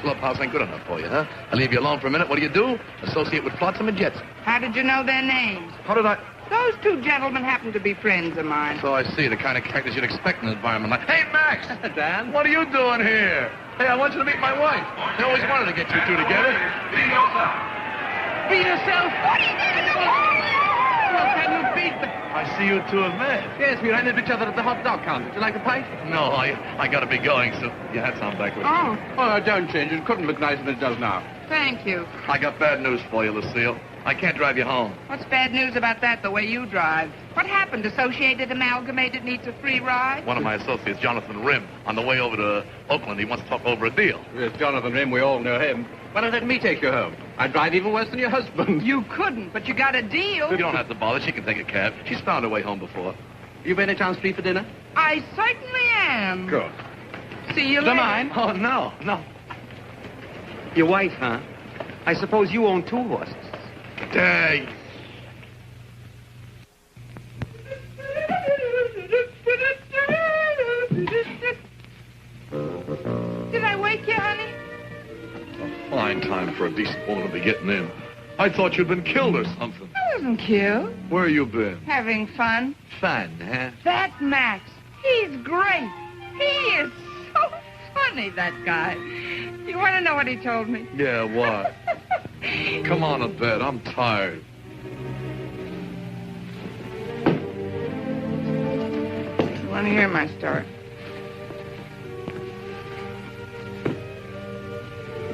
Speaker 6: Clubhouse ain't good enough for you, huh? I leave you alone for a minute. What do? Associate with Flotsam and Jetsam.
Speaker 14: How did you know their names?
Speaker 6: How did I?
Speaker 14: Those two gentlemen happen to be friends of mine.
Speaker 6: So I see. The kind of characters you'd expect in an environment like... Hey, Max!
Speaker 11: Dan?
Speaker 6: What are you doing here? Hey, I want you to meet my wife. I always wanted to get you two together.
Speaker 11: Be yourself.
Speaker 14: Be yourself. What are you doing?
Speaker 11: Well, can you beat the...
Speaker 6: I see you two have met.
Speaker 11: Yes, we ran into each other at the hot dog counter. Would you like a pint?
Speaker 6: No, I gotta be going, so your hat's on backwards.
Speaker 14: Oh,
Speaker 11: don't change. It couldn't look nicer than it does now.
Speaker 14: thank you.
Speaker 6: I got bad news for you, Lucille. I can't drive you home.
Speaker 14: What's bad news about that, the way you drive? What happened? Associated Amalgamated needs a free ride?
Speaker 6: One of my associates, Jonathan Rim, on the way over to Oakland, he wants to talk over a deal.
Speaker 11: Yes, Jonathan Rim, we all know him. Why don't let me take you home? I'd drive even worse than your husband.
Speaker 14: You couldn't, but you got a deal.
Speaker 6: You don't have to bother. She can take a cab. She's found her way home before.
Speaker 11: You by any chance free for dinner?
Speaker 14: I certainly am.
Speaker 11: Good.
Speaker 14: See you
Speaker 11: Don't
Speaker 14: later.
Speaker 11: mind.
Speaker 6: Oh, no.
Speaker 3: Your wife, huh? I suppose you own 2 horses.
Speaker 6: Dang.
Speaker 14: Did I wake you, honey?
Speaker 6: A fine time for a decent woman to be getting in. I thought you'd been killed or something.
Speaker 14: I wasn't killed.
Speaker 6: Where you been?
Speaker 14: Having fun.
Speaker 6: Fun, huh?
Speaker 14: That Max, he's great. He is so funny, that guy. You want to know what he told me?
Speaker 6: Yeah, what? Come on to bed. I'm tired.
Speaker 14: You want to hear my story?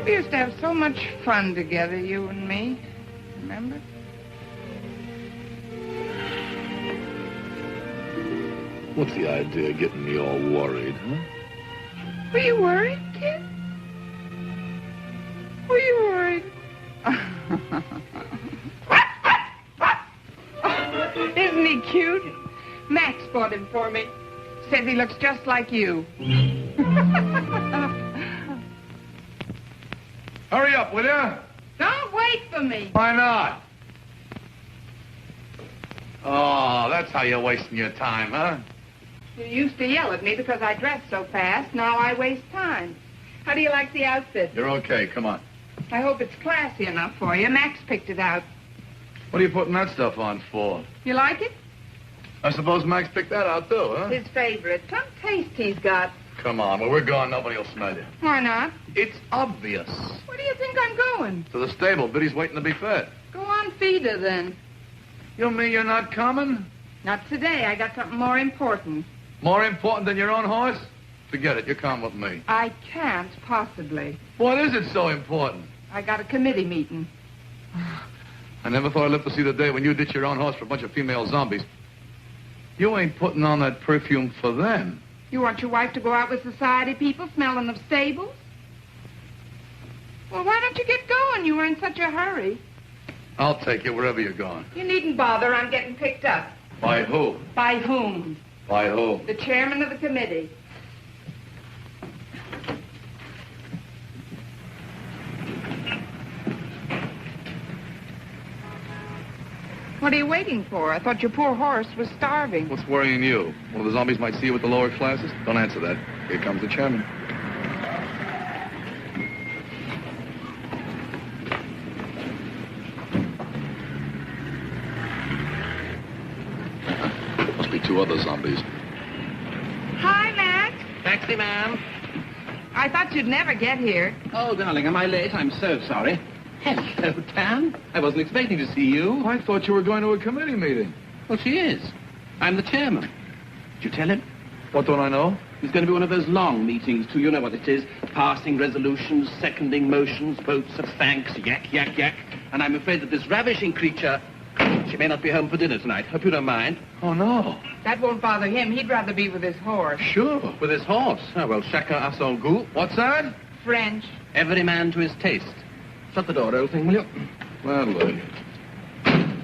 Speaker 14: We used to have so much fun together, you and me. Remember?
Speaker 6: What's the idea of getting me all worried, huh?
Speaker 14: Were you worried, kid? Were you worried? Isn't he cute? Max bought him for me. Says he looks just like you.
Speaker 6: Hurry up, will ya?
Speaker 14: Don't wait for me.
Speaker 6: Why not? Oh, that's how you're wasting your time, huh?
Speaker 14: You used to yell at me because I dressed so fast. Now I waste time. How do you like the outfit?
Speaker 6: You're okay. Come on.
Speaker 14: I hope it's classy enough for you. Max picked it out.
Speaker 6: What are you putting that stuff on for?
Speaker 14: You like it?
Speaker 6: I suppose Max picked that out, too, huh?
Speaker 14: His favorite. Some taste he's got.
Speaker 6: Come on. When we're gone, nobody will smell you.
Speaker 14: Why not?
Speaker 6: It's obvious.
Speaker 14: Where do you think I'm going?
Speaker 6: To the stable. Biddy's waiting to be fed.
Speaker 14: Go on, feed her, then.
Speaker 6: You mean you're not coming?
Speaker 14: Not today. I got something more important.
Speaker 6: More important than your own horse? Forget it. You come with me.
Speaker 14: I can't, possibly.
Speaker 6: What is it so important?
Speaker 14: I got a committee meeting.
Speaker 6: I never thought I'd live to see the day when you ditch your own horse for a bunch of female zombies. You ain't putting on that perfume for them.
Speaker 14: You want your wife to go out with society people smelling of stables? Well, why don't you get going? You were in such a hurry.
Speaker 6: I'll take you wherever you're going.
Speaker 14: You needn't bother. I'm getting picked up.
Speaker 6: By who?
Speaker 14: By whom?
Speaker 6: By who?
Speaker 14: The chairman of the committee. What are you waiting for? I thought your poor horse was starving.
Speaker 6: What's worrying you? One of the zombies might see you with the lower classes? Don't answer that. Here comes the chairman. Must be two other zombies.
Speaker 14: Hi, Max.
Speaker 15: Taxi, ma'am.
Speaker 14: I thought you'd never get here.
Speaker 15: Oh, darling, am I late? I'm so sorry. Hello, Tam. I wasn't expecting to see you.
Speaker 6: I thought you were going to a committee meeting.
Speaker 15: Well, she is. I'm the chairman. Did you tell him?
Speaker 6: What don't I know?
Speaker 15: It's going to be one of those long meetings, too. You know what it is. Passing resolutions, seconding motions, votes of thanks, yak, yak, yak. And I'm afraid that this ravishing creature, she may not be home for dinner tonight. Hope you don't mind.
Speaker 6: Oh, no.
Speaker 14: That won't bother him. He'd rather be with his horse.
Speaker 6: Sure.
Speaker 15: With his horse? Oh, well, chacun a son goût.
Speaker 6: What's that?
Speaker 14: French.
Speaker 15: Every man to his taste. Shut the door, old thing, will you?
Speaker 6: Well, look.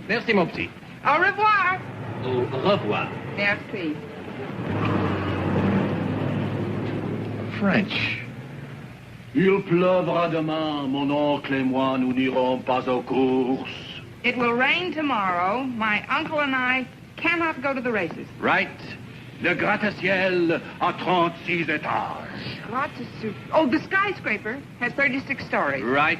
Speaker 15: Merci, mon petit.
Speaker 14: Au revoir.
Speaker 15: Au revoir.
Speaker 14: Merci.
Speaker 6: French.
Speaker 19: Il pleuvra demain, mon oncle et moi, nous n'irons pas aux courses.
Speaker 14: It will rain tomorrow. My uncle and I cannot go to the races.
Speaker 19: Right. Le gratte-ciel à 36 étages.
Speaker 14: Oh, the skyscraper has 36 stories.
Speaker 19: Right.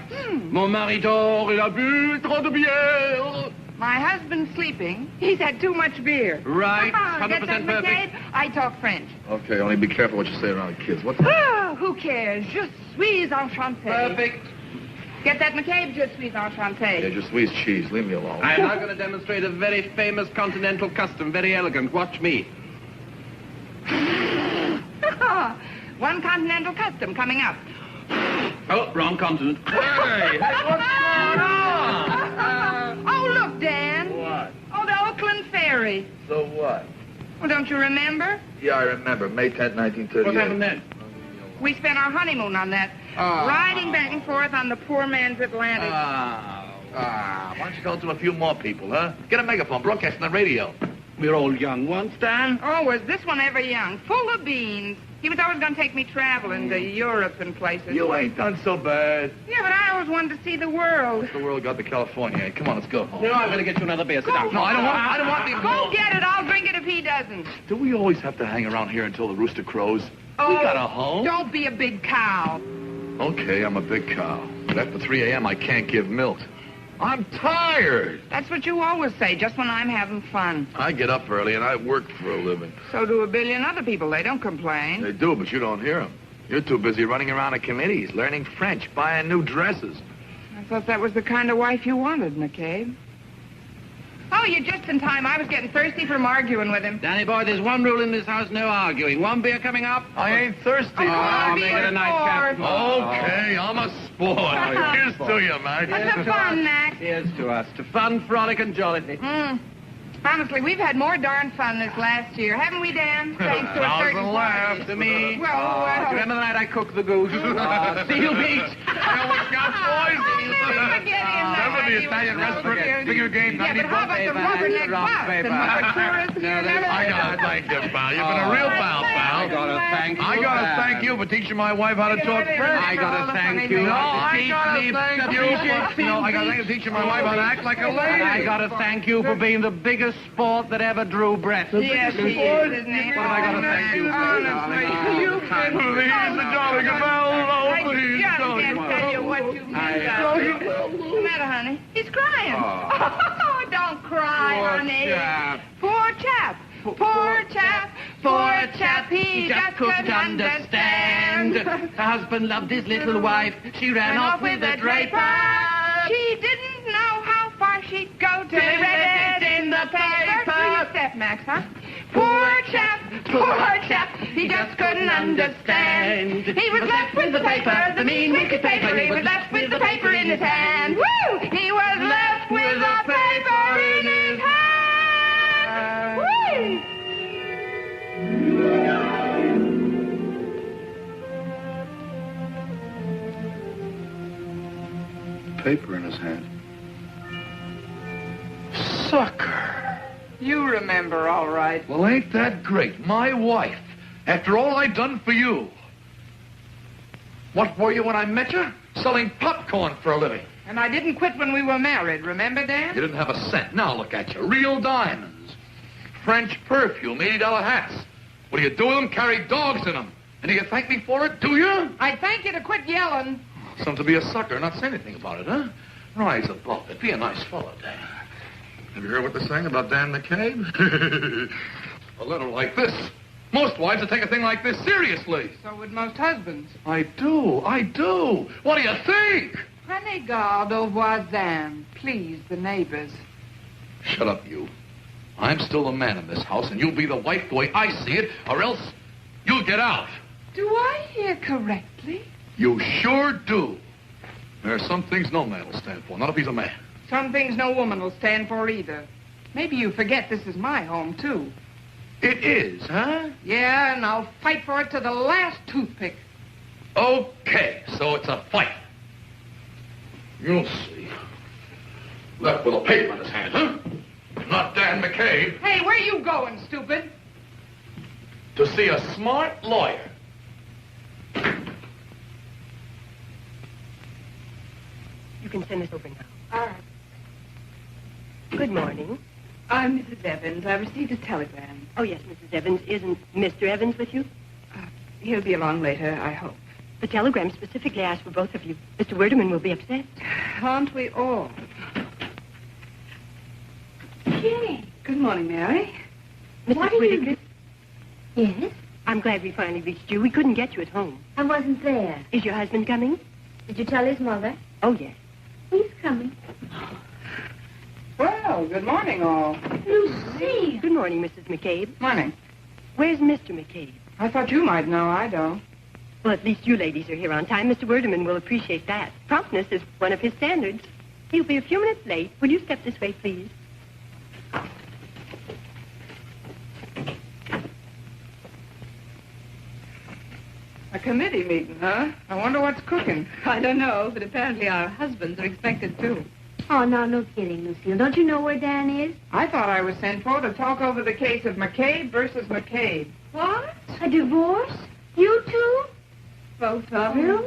Speaker 19: Mon mari dort, il a bu trop de bière.
Speaker 14: My husband's sleeping. He's had too much beer.
Speaker 19: Right.
Speaker 14: Get that,
Speaker 19: 100% perfect.
Speaker 14: McCabe? I talk French.
Speaker 6: Okay, only be careful what you say around kids. What's that?
Speaker 14: Oh, who cares? Je suis enchanté.
Speaker 15: Perfect.
Speaker 14: Get that, McCabe? Je suis enchanté.
Speaker 6: Yeah, just squeeze cheese. Leave me alone.
Speaker 15: I'm now going to demonstrate a very famous continental custom. Very elegant. Watch me.
Speaker 14: One continental custom coming up.
Speaker 15: Oh, wrong continent.
Speaker 6: Hey, what's going on?
Speaker 14: Oh, look, Dan.
Speaker 6: What?
Speaker 14: Oh, the Oakland Ferry.
Speaker 6: So what?
Speaker 14: Well, don't you remember?
Speaker 6: Yeah, I remember. May 10th, 1938.
Speaker 15: What happened then?
Speaker 14: We spent our honeymoon on that. Riding back and forth on the poor man's Atlantic.
Speaker 6: Why don't you go to a few more people, huh? Get a megaphone, broadcast on the radio.
Speaker 19: We're all young once, Dan.
Speaker 14: Oh, was this one ever young? Full of beans. He was always going to take me traveling to Europe and places.
Speaker 6: You ain't done so bad.
Speaker 14: Yeah, but I always wanted to see the world.
Speaker 6: The world got to California. Hey, come on, let's go home.
Speaker 15: No, I'm going to get you another beer. Sit down.
Speaker 6: No, I don't want the...
Speaker 14: Go get it. I'll drink it if he doesn't.
Speaker 6: Do we always have to hang around here until the rooster crows?
Speaker 14: Oh,
Speaker 6: We got a home.
Speaker 14: Don't be a big cow.
Speaker 6: Okay, I'm a big cow. But after 3 a.m., I can't give milk. I'm tired.
Speaker 14: That's what you always say, just when I'm having fun.
Speaker 6: I get up early and I work for a living.
Speaker 14: So do a billion other people. They don't complain.
Speaker 6: They do, but you don't hear them. You're too busy running around at committees, learning French, buying new dresses.
Speaker 14: I thought that was the kind of wife you wanted, McCabe. Oh, you're just in time. I was getting thirsty from arguing with him.
Speaker 15: Danny boy, there's one rule in this house, no arguing. One beer coming up.
Speaker 6: I ain't thirsty.
Speaker 14: Oh,
Speaker 15: make it a nice cap.
Speaker 6: Okay, I'm a sport. Here's to you, Max.
Speaker 14: What's the fun, Max?
Speaker 15: Here's to us. To fun, frolic, and jollity.
Speaker 14: Honestly, we've had more darn fun this last year, haven't we, Dan? Thanks to a certain
Speaker 6: laugh
Speaker 14: party.
Speaker 15: To me.
Speaker 14: Well,
Speaker 15: Remember the night I cooked the goose? See you, Pete.
Speaker 6: I almost got poisoned.
Speaker 14: I'll never forget him.
Speaker 6: Remember the Italian restaurant, figure game,
Speaker 14: Yeah, but how about the rubberneck bus and the tourists?
Speaker 6: I gotta thank you, pal. You've been a real pal, pal. I gotta thank you for teaching my wife how to talk French.
Speaker 15: I gotta thank you.
Speaker 6: No, I gotta thank you. No, I gotta thank you for teaching my wife how to act like a lady.
Speaker 15: I gotta thank you for being the biggest sport that ever drew breath.
Speaker 14: Yes, he is, isn't he?
Speaker 15: What have I gotta thank you for?
Speaker 14: Honestly, you can
Speaker 6: Please, the jolly good fellow, please,
Speaker 14: I
Speaker 6: jolly
Speaker 14: can't tell you what you've done. What's the matter, honey? He's crying. Oh, don't cry, honey. Poor chap. Poor chap. Poor chap. He just couldn't understand.
Speaker 15: Her husband loved his little wife. She ran off with the draper.
Speaker 14: She didn't know how far she'd go till he read it in the paper. Do your step, Max, huh? Poor chap, he just couldn't understand. He was left with the paper, the mean, wicked paper. He was left with the paper in his hand. Woo! He was left with the paper in his hand. Woo!
Speaker 2: Paper in his hand.
Speaker 6: Sucker.
Speaker 14: You remember, all right.
Speaker 6: Well, ain't that great? My wife, after all I done for you. What were you when I met you? Selling popcorn for a living.
Speaker 14: And I didn't quit when we were married, remember, Dan?
Speaker 6: You didn't have a cent. Now look at you. Real diamonds. French perfume, $80 hats. What do you do with them? Carry dogs in them. And do you thank me for it, do you?
Speaker 14: I'd thank you to quit yelling.
Speaker 6: Something to be a sucker, not say anything about it, huh? Rise above it. Be a nice fellow, Dan. Have you heard what they're saying about Dan McCabe? A letter like this. Most wives would take a thing like this seriously.
Speaker 14: So would most husbands.
Speaker 6: I do. What do you think?
Speaker 14: Prenez garde aux voisins. Please, the neighbors.
Speaker 6: Shut up, you. I'm still the man in this house, and you'll be the wife the way I see it, or else you'll get out.
Speaker 14: Do I hear correctly?
Speaker 6: You sure do. There are some things no man will stand for, not if he's a man.
Speaker 14: Some things no woman will stand for either. Maybe you forget this is my home, too.
Speaker 6: It is, huh?
Speaker 14: Yeah, and I'll fight for it to the last toothpick.
Speaker 6: Okay, so it's a fight. You'll see. Left with a paper in his hand, huh? Not Dan McCabe.
Speaker 14: Hey, where you going, stupid?
Speaker 6: To see a smart lawyer.
Speaker 9: You can send this over now.
Speaker 4: All right.
Speaker 9: Good morning.
Speaker 4: I'm Mrs. Evans. I received a telegram.
Speaker 9: Oh, yes, Mrs. Evans. Isn't Mr. Evans with you?
Speaker 4: He'll be along later, I hope.
Speaker 9: The telegram specifically asked for both of you. Mr. Werdeman will be upset.
Speaker 4: Aren't we all?
Speaker 8: Jane.
Speaker 4: Good morning, Mary.
Speaker 9: Mrs. Whittaker? Yes? I'm glad we finally reached you. We couldn't get you at home.
Speaker 8: I wasn't there.
Speaker 9: Is your husband coming?
Speaker 8: Did you tell his mother?
Speaker 9: Oh, yes.
Speaker 8: He's coming.
Speaker 14: Well, good morning, all.
Speaker 8: Lucille.
Speaker 9: Good morning, Mrs. McCabe.
Speaker 14: Morning.
Speaker 9: Where's Mr. McCabe?
Speaker 14: I thought you might know. I don't.
Speaker 9: Well, at least you ladies are here on time. Mr. Werdeman will appreciate that. Promptness is one of his standards. He'll be a few minutes late. Will you step this way, please?
Speaker 14: A committee meeting, huh? I wonder what's cooking.
Speaker 4: I don't know, but apparently our husbands are expected too.
Speaker 8: Oh, no kidding, Lucille. Don't you know where Dan is?
Speaker 14: I thought I was sent for to talk over the case of McCabe versus McCabe.
Speaker 8: What? A divorce? You two?
Speaker 4: Both of you?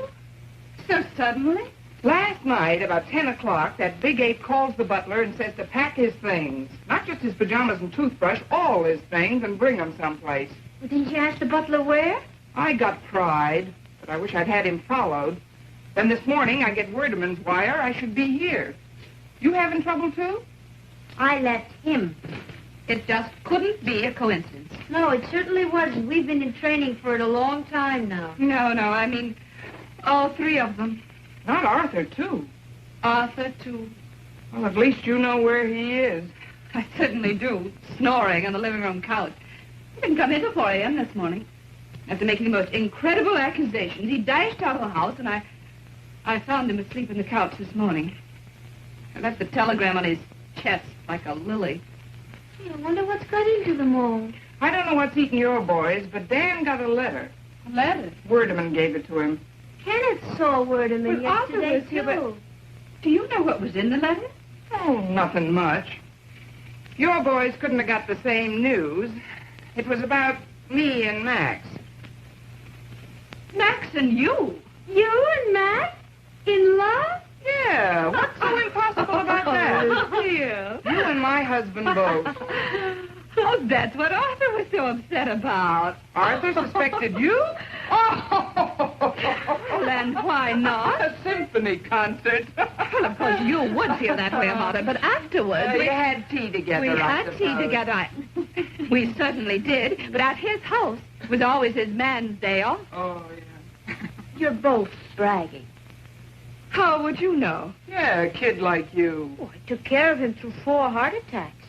Speaker 4: So suddenly?
Speaker 14: Last night, about 10 o'clock, that big ape calls the butler and says to pack his things. Not just his pajamas and toothbrush, all his things, and bring them someplace.
Speaker 8: Well, didn't you ask the butler where?
Speaker 14: I got pride, but I wish I'd had him followed. Then this morning, I get Werdeman's wire I should be here. You having trouble, too?
Speaker 8: I left him.
Speaker 4: It just couldn't be a coincidence.
Speaker 8: No, it certainly wasn't. We've been in training for it a long time now.
Speaker 4: No, I mean all three of them.
Speaker 14: Not Arthur, too.
Speaker 4: Arthur, too.
Speaker 14: Well, at least you know where he is.
Speaker 4: I certainly do, snoring on the living room couch. He didn't come in till 4 a.m. this morning. After making the most incredible accusations, he dashed out of the house, and I found him asleep on the couch this morning. I left the telegram on his chest like a lily.
Speaker 8: Gee, I wonder what's got into them all.
Speaker 14: I don't know what's eating your boys, but Dan got a letter.
Speaker 4: A letter?
Speaker 14: Werdeman gave it to him.
Speaker 8: Kenneth saw Werdeman
Speaker 4: Well, Arthur
Speaker 8: yesterday,
Speaker 4: was here,
Speaker 8: too.
Speaker 4: but do you know what was in the letter?
Speaker 14: Oh, nothing much. Your boys couldn't have got the same news. It was about me and Max.
Speaker 4: Max and you?
Speaker 8: You and Max? In love?
Speaker 14: Yeah, what's so impossible about that?
Speaker 4: Dear.
Speaker 14: You and my husband both.
Speaker 4: Oh, that's what Arthur was so upset about.
Speaker 14: Arthur suspected you?
Speaker 4: Well, and why not?
Speaker 14: A symphony concert.
Speaker 4: Well, of course, you would feel that way about it, but afterwards...
Speaker 14: We had tea together,
Speaker 4: We had tea together. We certainly did, but at his house it was always his man's day off.
Speaker 14: Oh, yeah.
Speaker 8: You're both bragging.
Speaker 4: How would you know?
Speaker 14: Yeah, a kid like you.
Speaker 8: Oh, I took care of him through 4 heart attacks.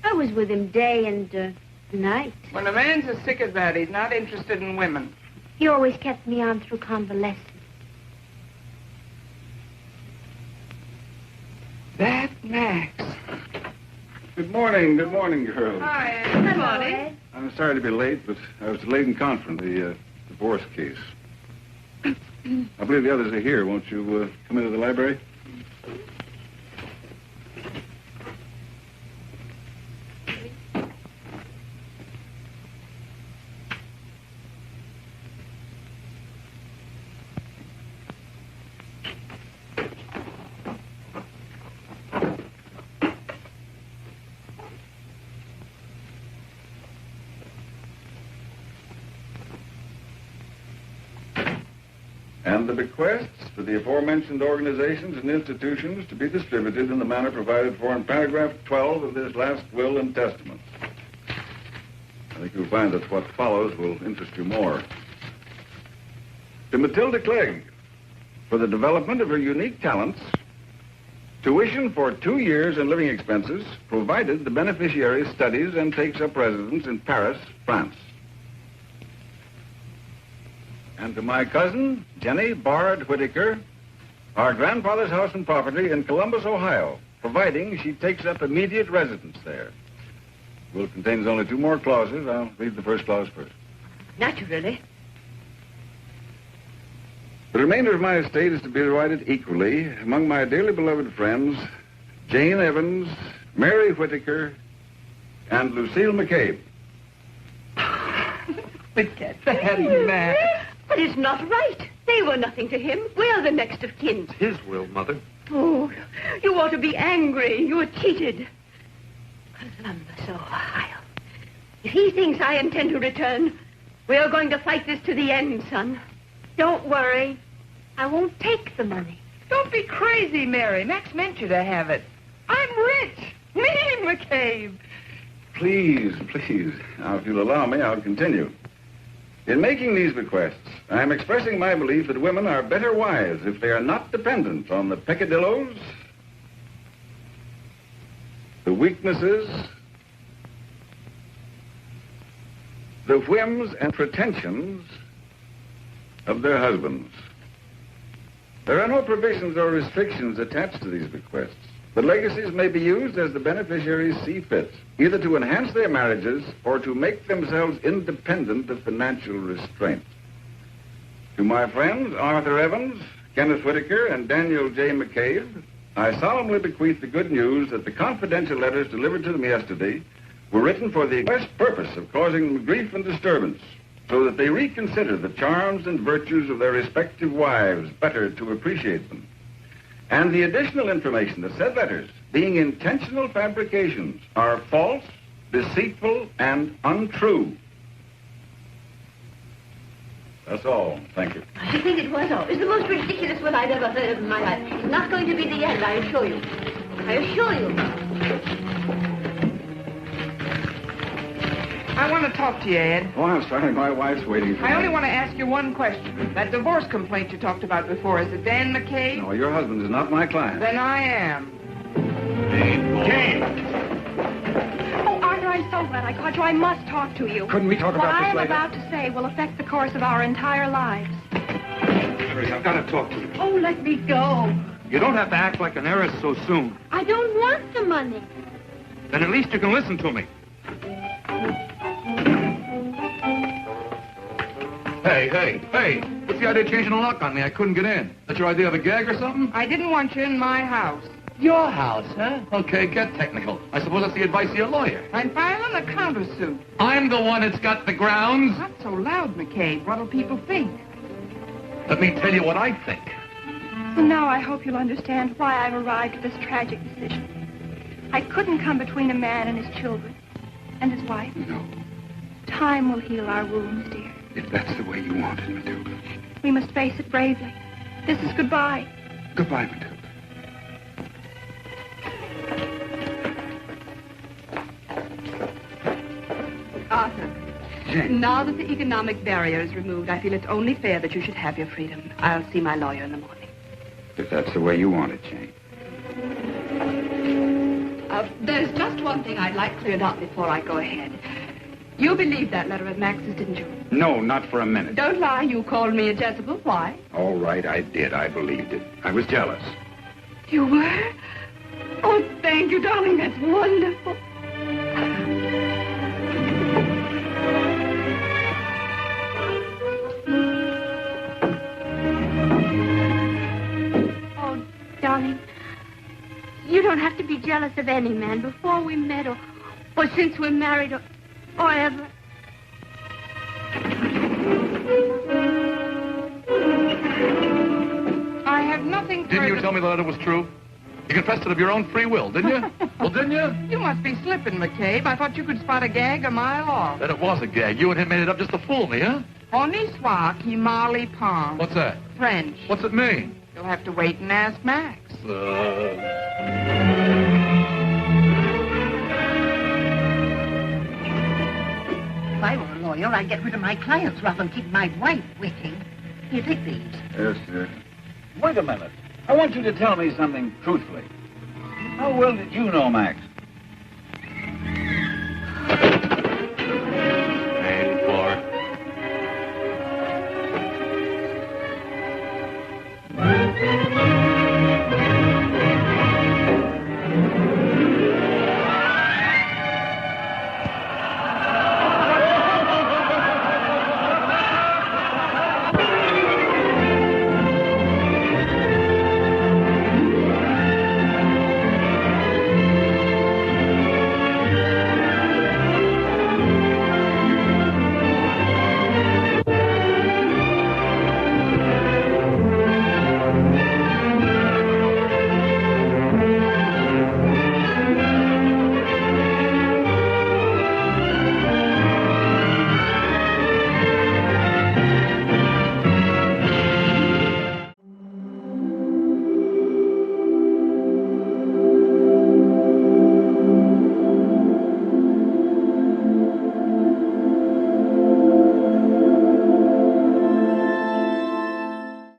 Speaker 8: I was with him day and night.
Speaker 14: When a man's as sick as that, he's not interested in women.
Speaker 8: He always kept me on through convalescence.
Speaker 14: That Max.
Speaker 2: Good morning, girls.
Speaker 14: Hi,
Speaker 4: Good morning.
Speaker 2: I'm sorry to be late, but I was delayed in conference, the divorce case. I believe the others are here. Won't you come into the library? And the bequests to the aforementioned organizations and institutions to be distributed in the manner provided for in paragraph 12 of this last will and testament. I think you'll find that what follows will interest you more. To Matilda Clegg, for the development of her unique talents, tuition for 2 years and living expenses, provided the beneficiary studies and takes up residence in Paris, France. And to my cousin, Jenny Bard Whittaker, our grandfather's house and property in Columbus, Ohio, providing she takes up immediate residence there. The will contains only 2 more clauses. I'll read the first clause first.
Speaker 9: Naturally.
Speaker 2: The remainder of my estate is to be divided equally among my dearly beloved friends, Jane Evans, Mary Whittaker, and Lucille McCabe.
Speaker 14: Forget that, man.
Speaker 9: But it's not right. They were nothing to him. We're the next of kin.
Speaker 12: It's his will, Mother.
Speaker 9: Oh, you ought to be angry. You were cheated. Columbus, Ohio. If he thinks I intend to return, we are going to fight this to the end, son.
Speaker 8: Don't worry. I won't take the money.
Speaker 14: Don't be crazy, Mary. Max meant you to have it. I'm rich. Me, McCabe.
Speaker 2: Please. Now, if you'll allow me, I'll continue. In making these bequests, I am expressing my belief that women are better wives if they are not dependent on the peccadillos, the weaknesses, the whims and pretensions of their husbands. There are no provisions or restrictions attached to these bequests. The legacies may be used as the beneficiaries see fit, either to enhance their marriages or to make themselves independent of financial restraint. To my friends, Arthur Evans, Kenneth Whittaker, and Daniel J. McCabe, I solemnly bequeath the good news that the confidential letters delivered to them yesterday were written for the express purpose of causing them grief and disturbance, so that they reconsider the charms and virtues of their respective wives better to appreciate them. And the additional information that said letters, being intentional fabrications, are false, deceitful, and untrue. That's all. Thank you.
Speaker 9: I think it was all. It's the most ridiculous will I've ever heard of in my life. It's not going to be the end, I assure you. I assure you.
Speaker 14: I want to talk to you, Ed.
Speaker 2: Oh, I'm sorry. My wife's waiting for me.
Speaker 14: I only want to ask you one question. That divorce complaint you talked about before, is it Dan McCabe?
Speaker 2: No, your husband is not my client.
Speaker 14: Then I am.
Speaker 19: Jane!
Speaker 7: Oh, Arthur, I'm so glad I caught you. I must talk to you.
Speaker 19: Couldn't we talk about this later?
Speaker 7: What I am about to say will affect the course of our entire lives.
Speaker 19: Mary, I've got to talk to you.
Speaker 7: Oh, let me go.
Speaker 19: You don't have to act like an heiress so soon.
Speaker 8: I don't want the money.
Speaker 19: Then at least you can listen to me.
Speaker 6: Hey. What's the idea of changing the lock on me? I couldn't get in. That's your idea of a gag or something?
Speaker 14: I didn't want you in my house.
Speaker 6: Your house, huh? Okay, get technical. I suppose that's the advice of your lawyer.
Speaker 14: I'm filing a countersuit.
Speaker 6: I'm the one that's got the grounds.
Speaker 14: Not so loud, McCabe. What'll people think?
Speaker 6: Let me tell you what I think.
Speaker 7: So now I hope you'll understand why I've arrived at this tragic decision. I couldn't come between a man and his children and his wife.
Speaker 5: No.
Speaker 7: Time will heal our wounds, dear.
Speaker 5: If that's the way you want it, Matilda.
Speaker 7: We must face it bravely. This is goodbye.
Speaker 5: Goodbye, Matilda.
Speaker 9: Arthur,
Speaker 5: Jane.
Speaker 9: now that the economic barrier is removed, I feel it's only fair that you should have your freedom. I'll see my lawyer in the morning.
Speaker 5: If that's the way you want it, Jane.
Speaker 9: There's just one thing I'd like cleared up before I go ahead. You believed that letter of Max's, didn't you?
Speaker 5: No, not for a minute.
Speaker 9: Don't lie. You called me a Jezebel. Why?
Speaker 5: All right, I did. I believed it. I was jealous.
Speaker 9: You were? Oh, thank you, darling. That's wonderful.
Speaker 8: Oh, darling, you don't have to be jealous of any man before we met or since we're married or ever.
Speaker 14: I have nothing further...
Speaker 6: Didn't you tell me the letter was true? You confessed it of your own free will, didn't you? Well, didn't you?
Speaker 14: You must be slipping, McCabe. I thought you could spot a gag a mile off.
Speaker 6: Then it was a gag. You and him made it up just to fool me, huh?
Speaker 14: Honi soit qui Marley Palm.
Speaker 6: What's that?
Speaker 14: French.
Speaker 6: What's it mean?
Speaker 14: You'll have to wait and ask Max.
Speaker 10: If I were a lawyer, I'd get rid of my clients rather than keep my wife waiting. Here, take these.
Speaker 2: Yes, sir. Wait a minute. I want you to tell me something truthfully. How well did you know Max?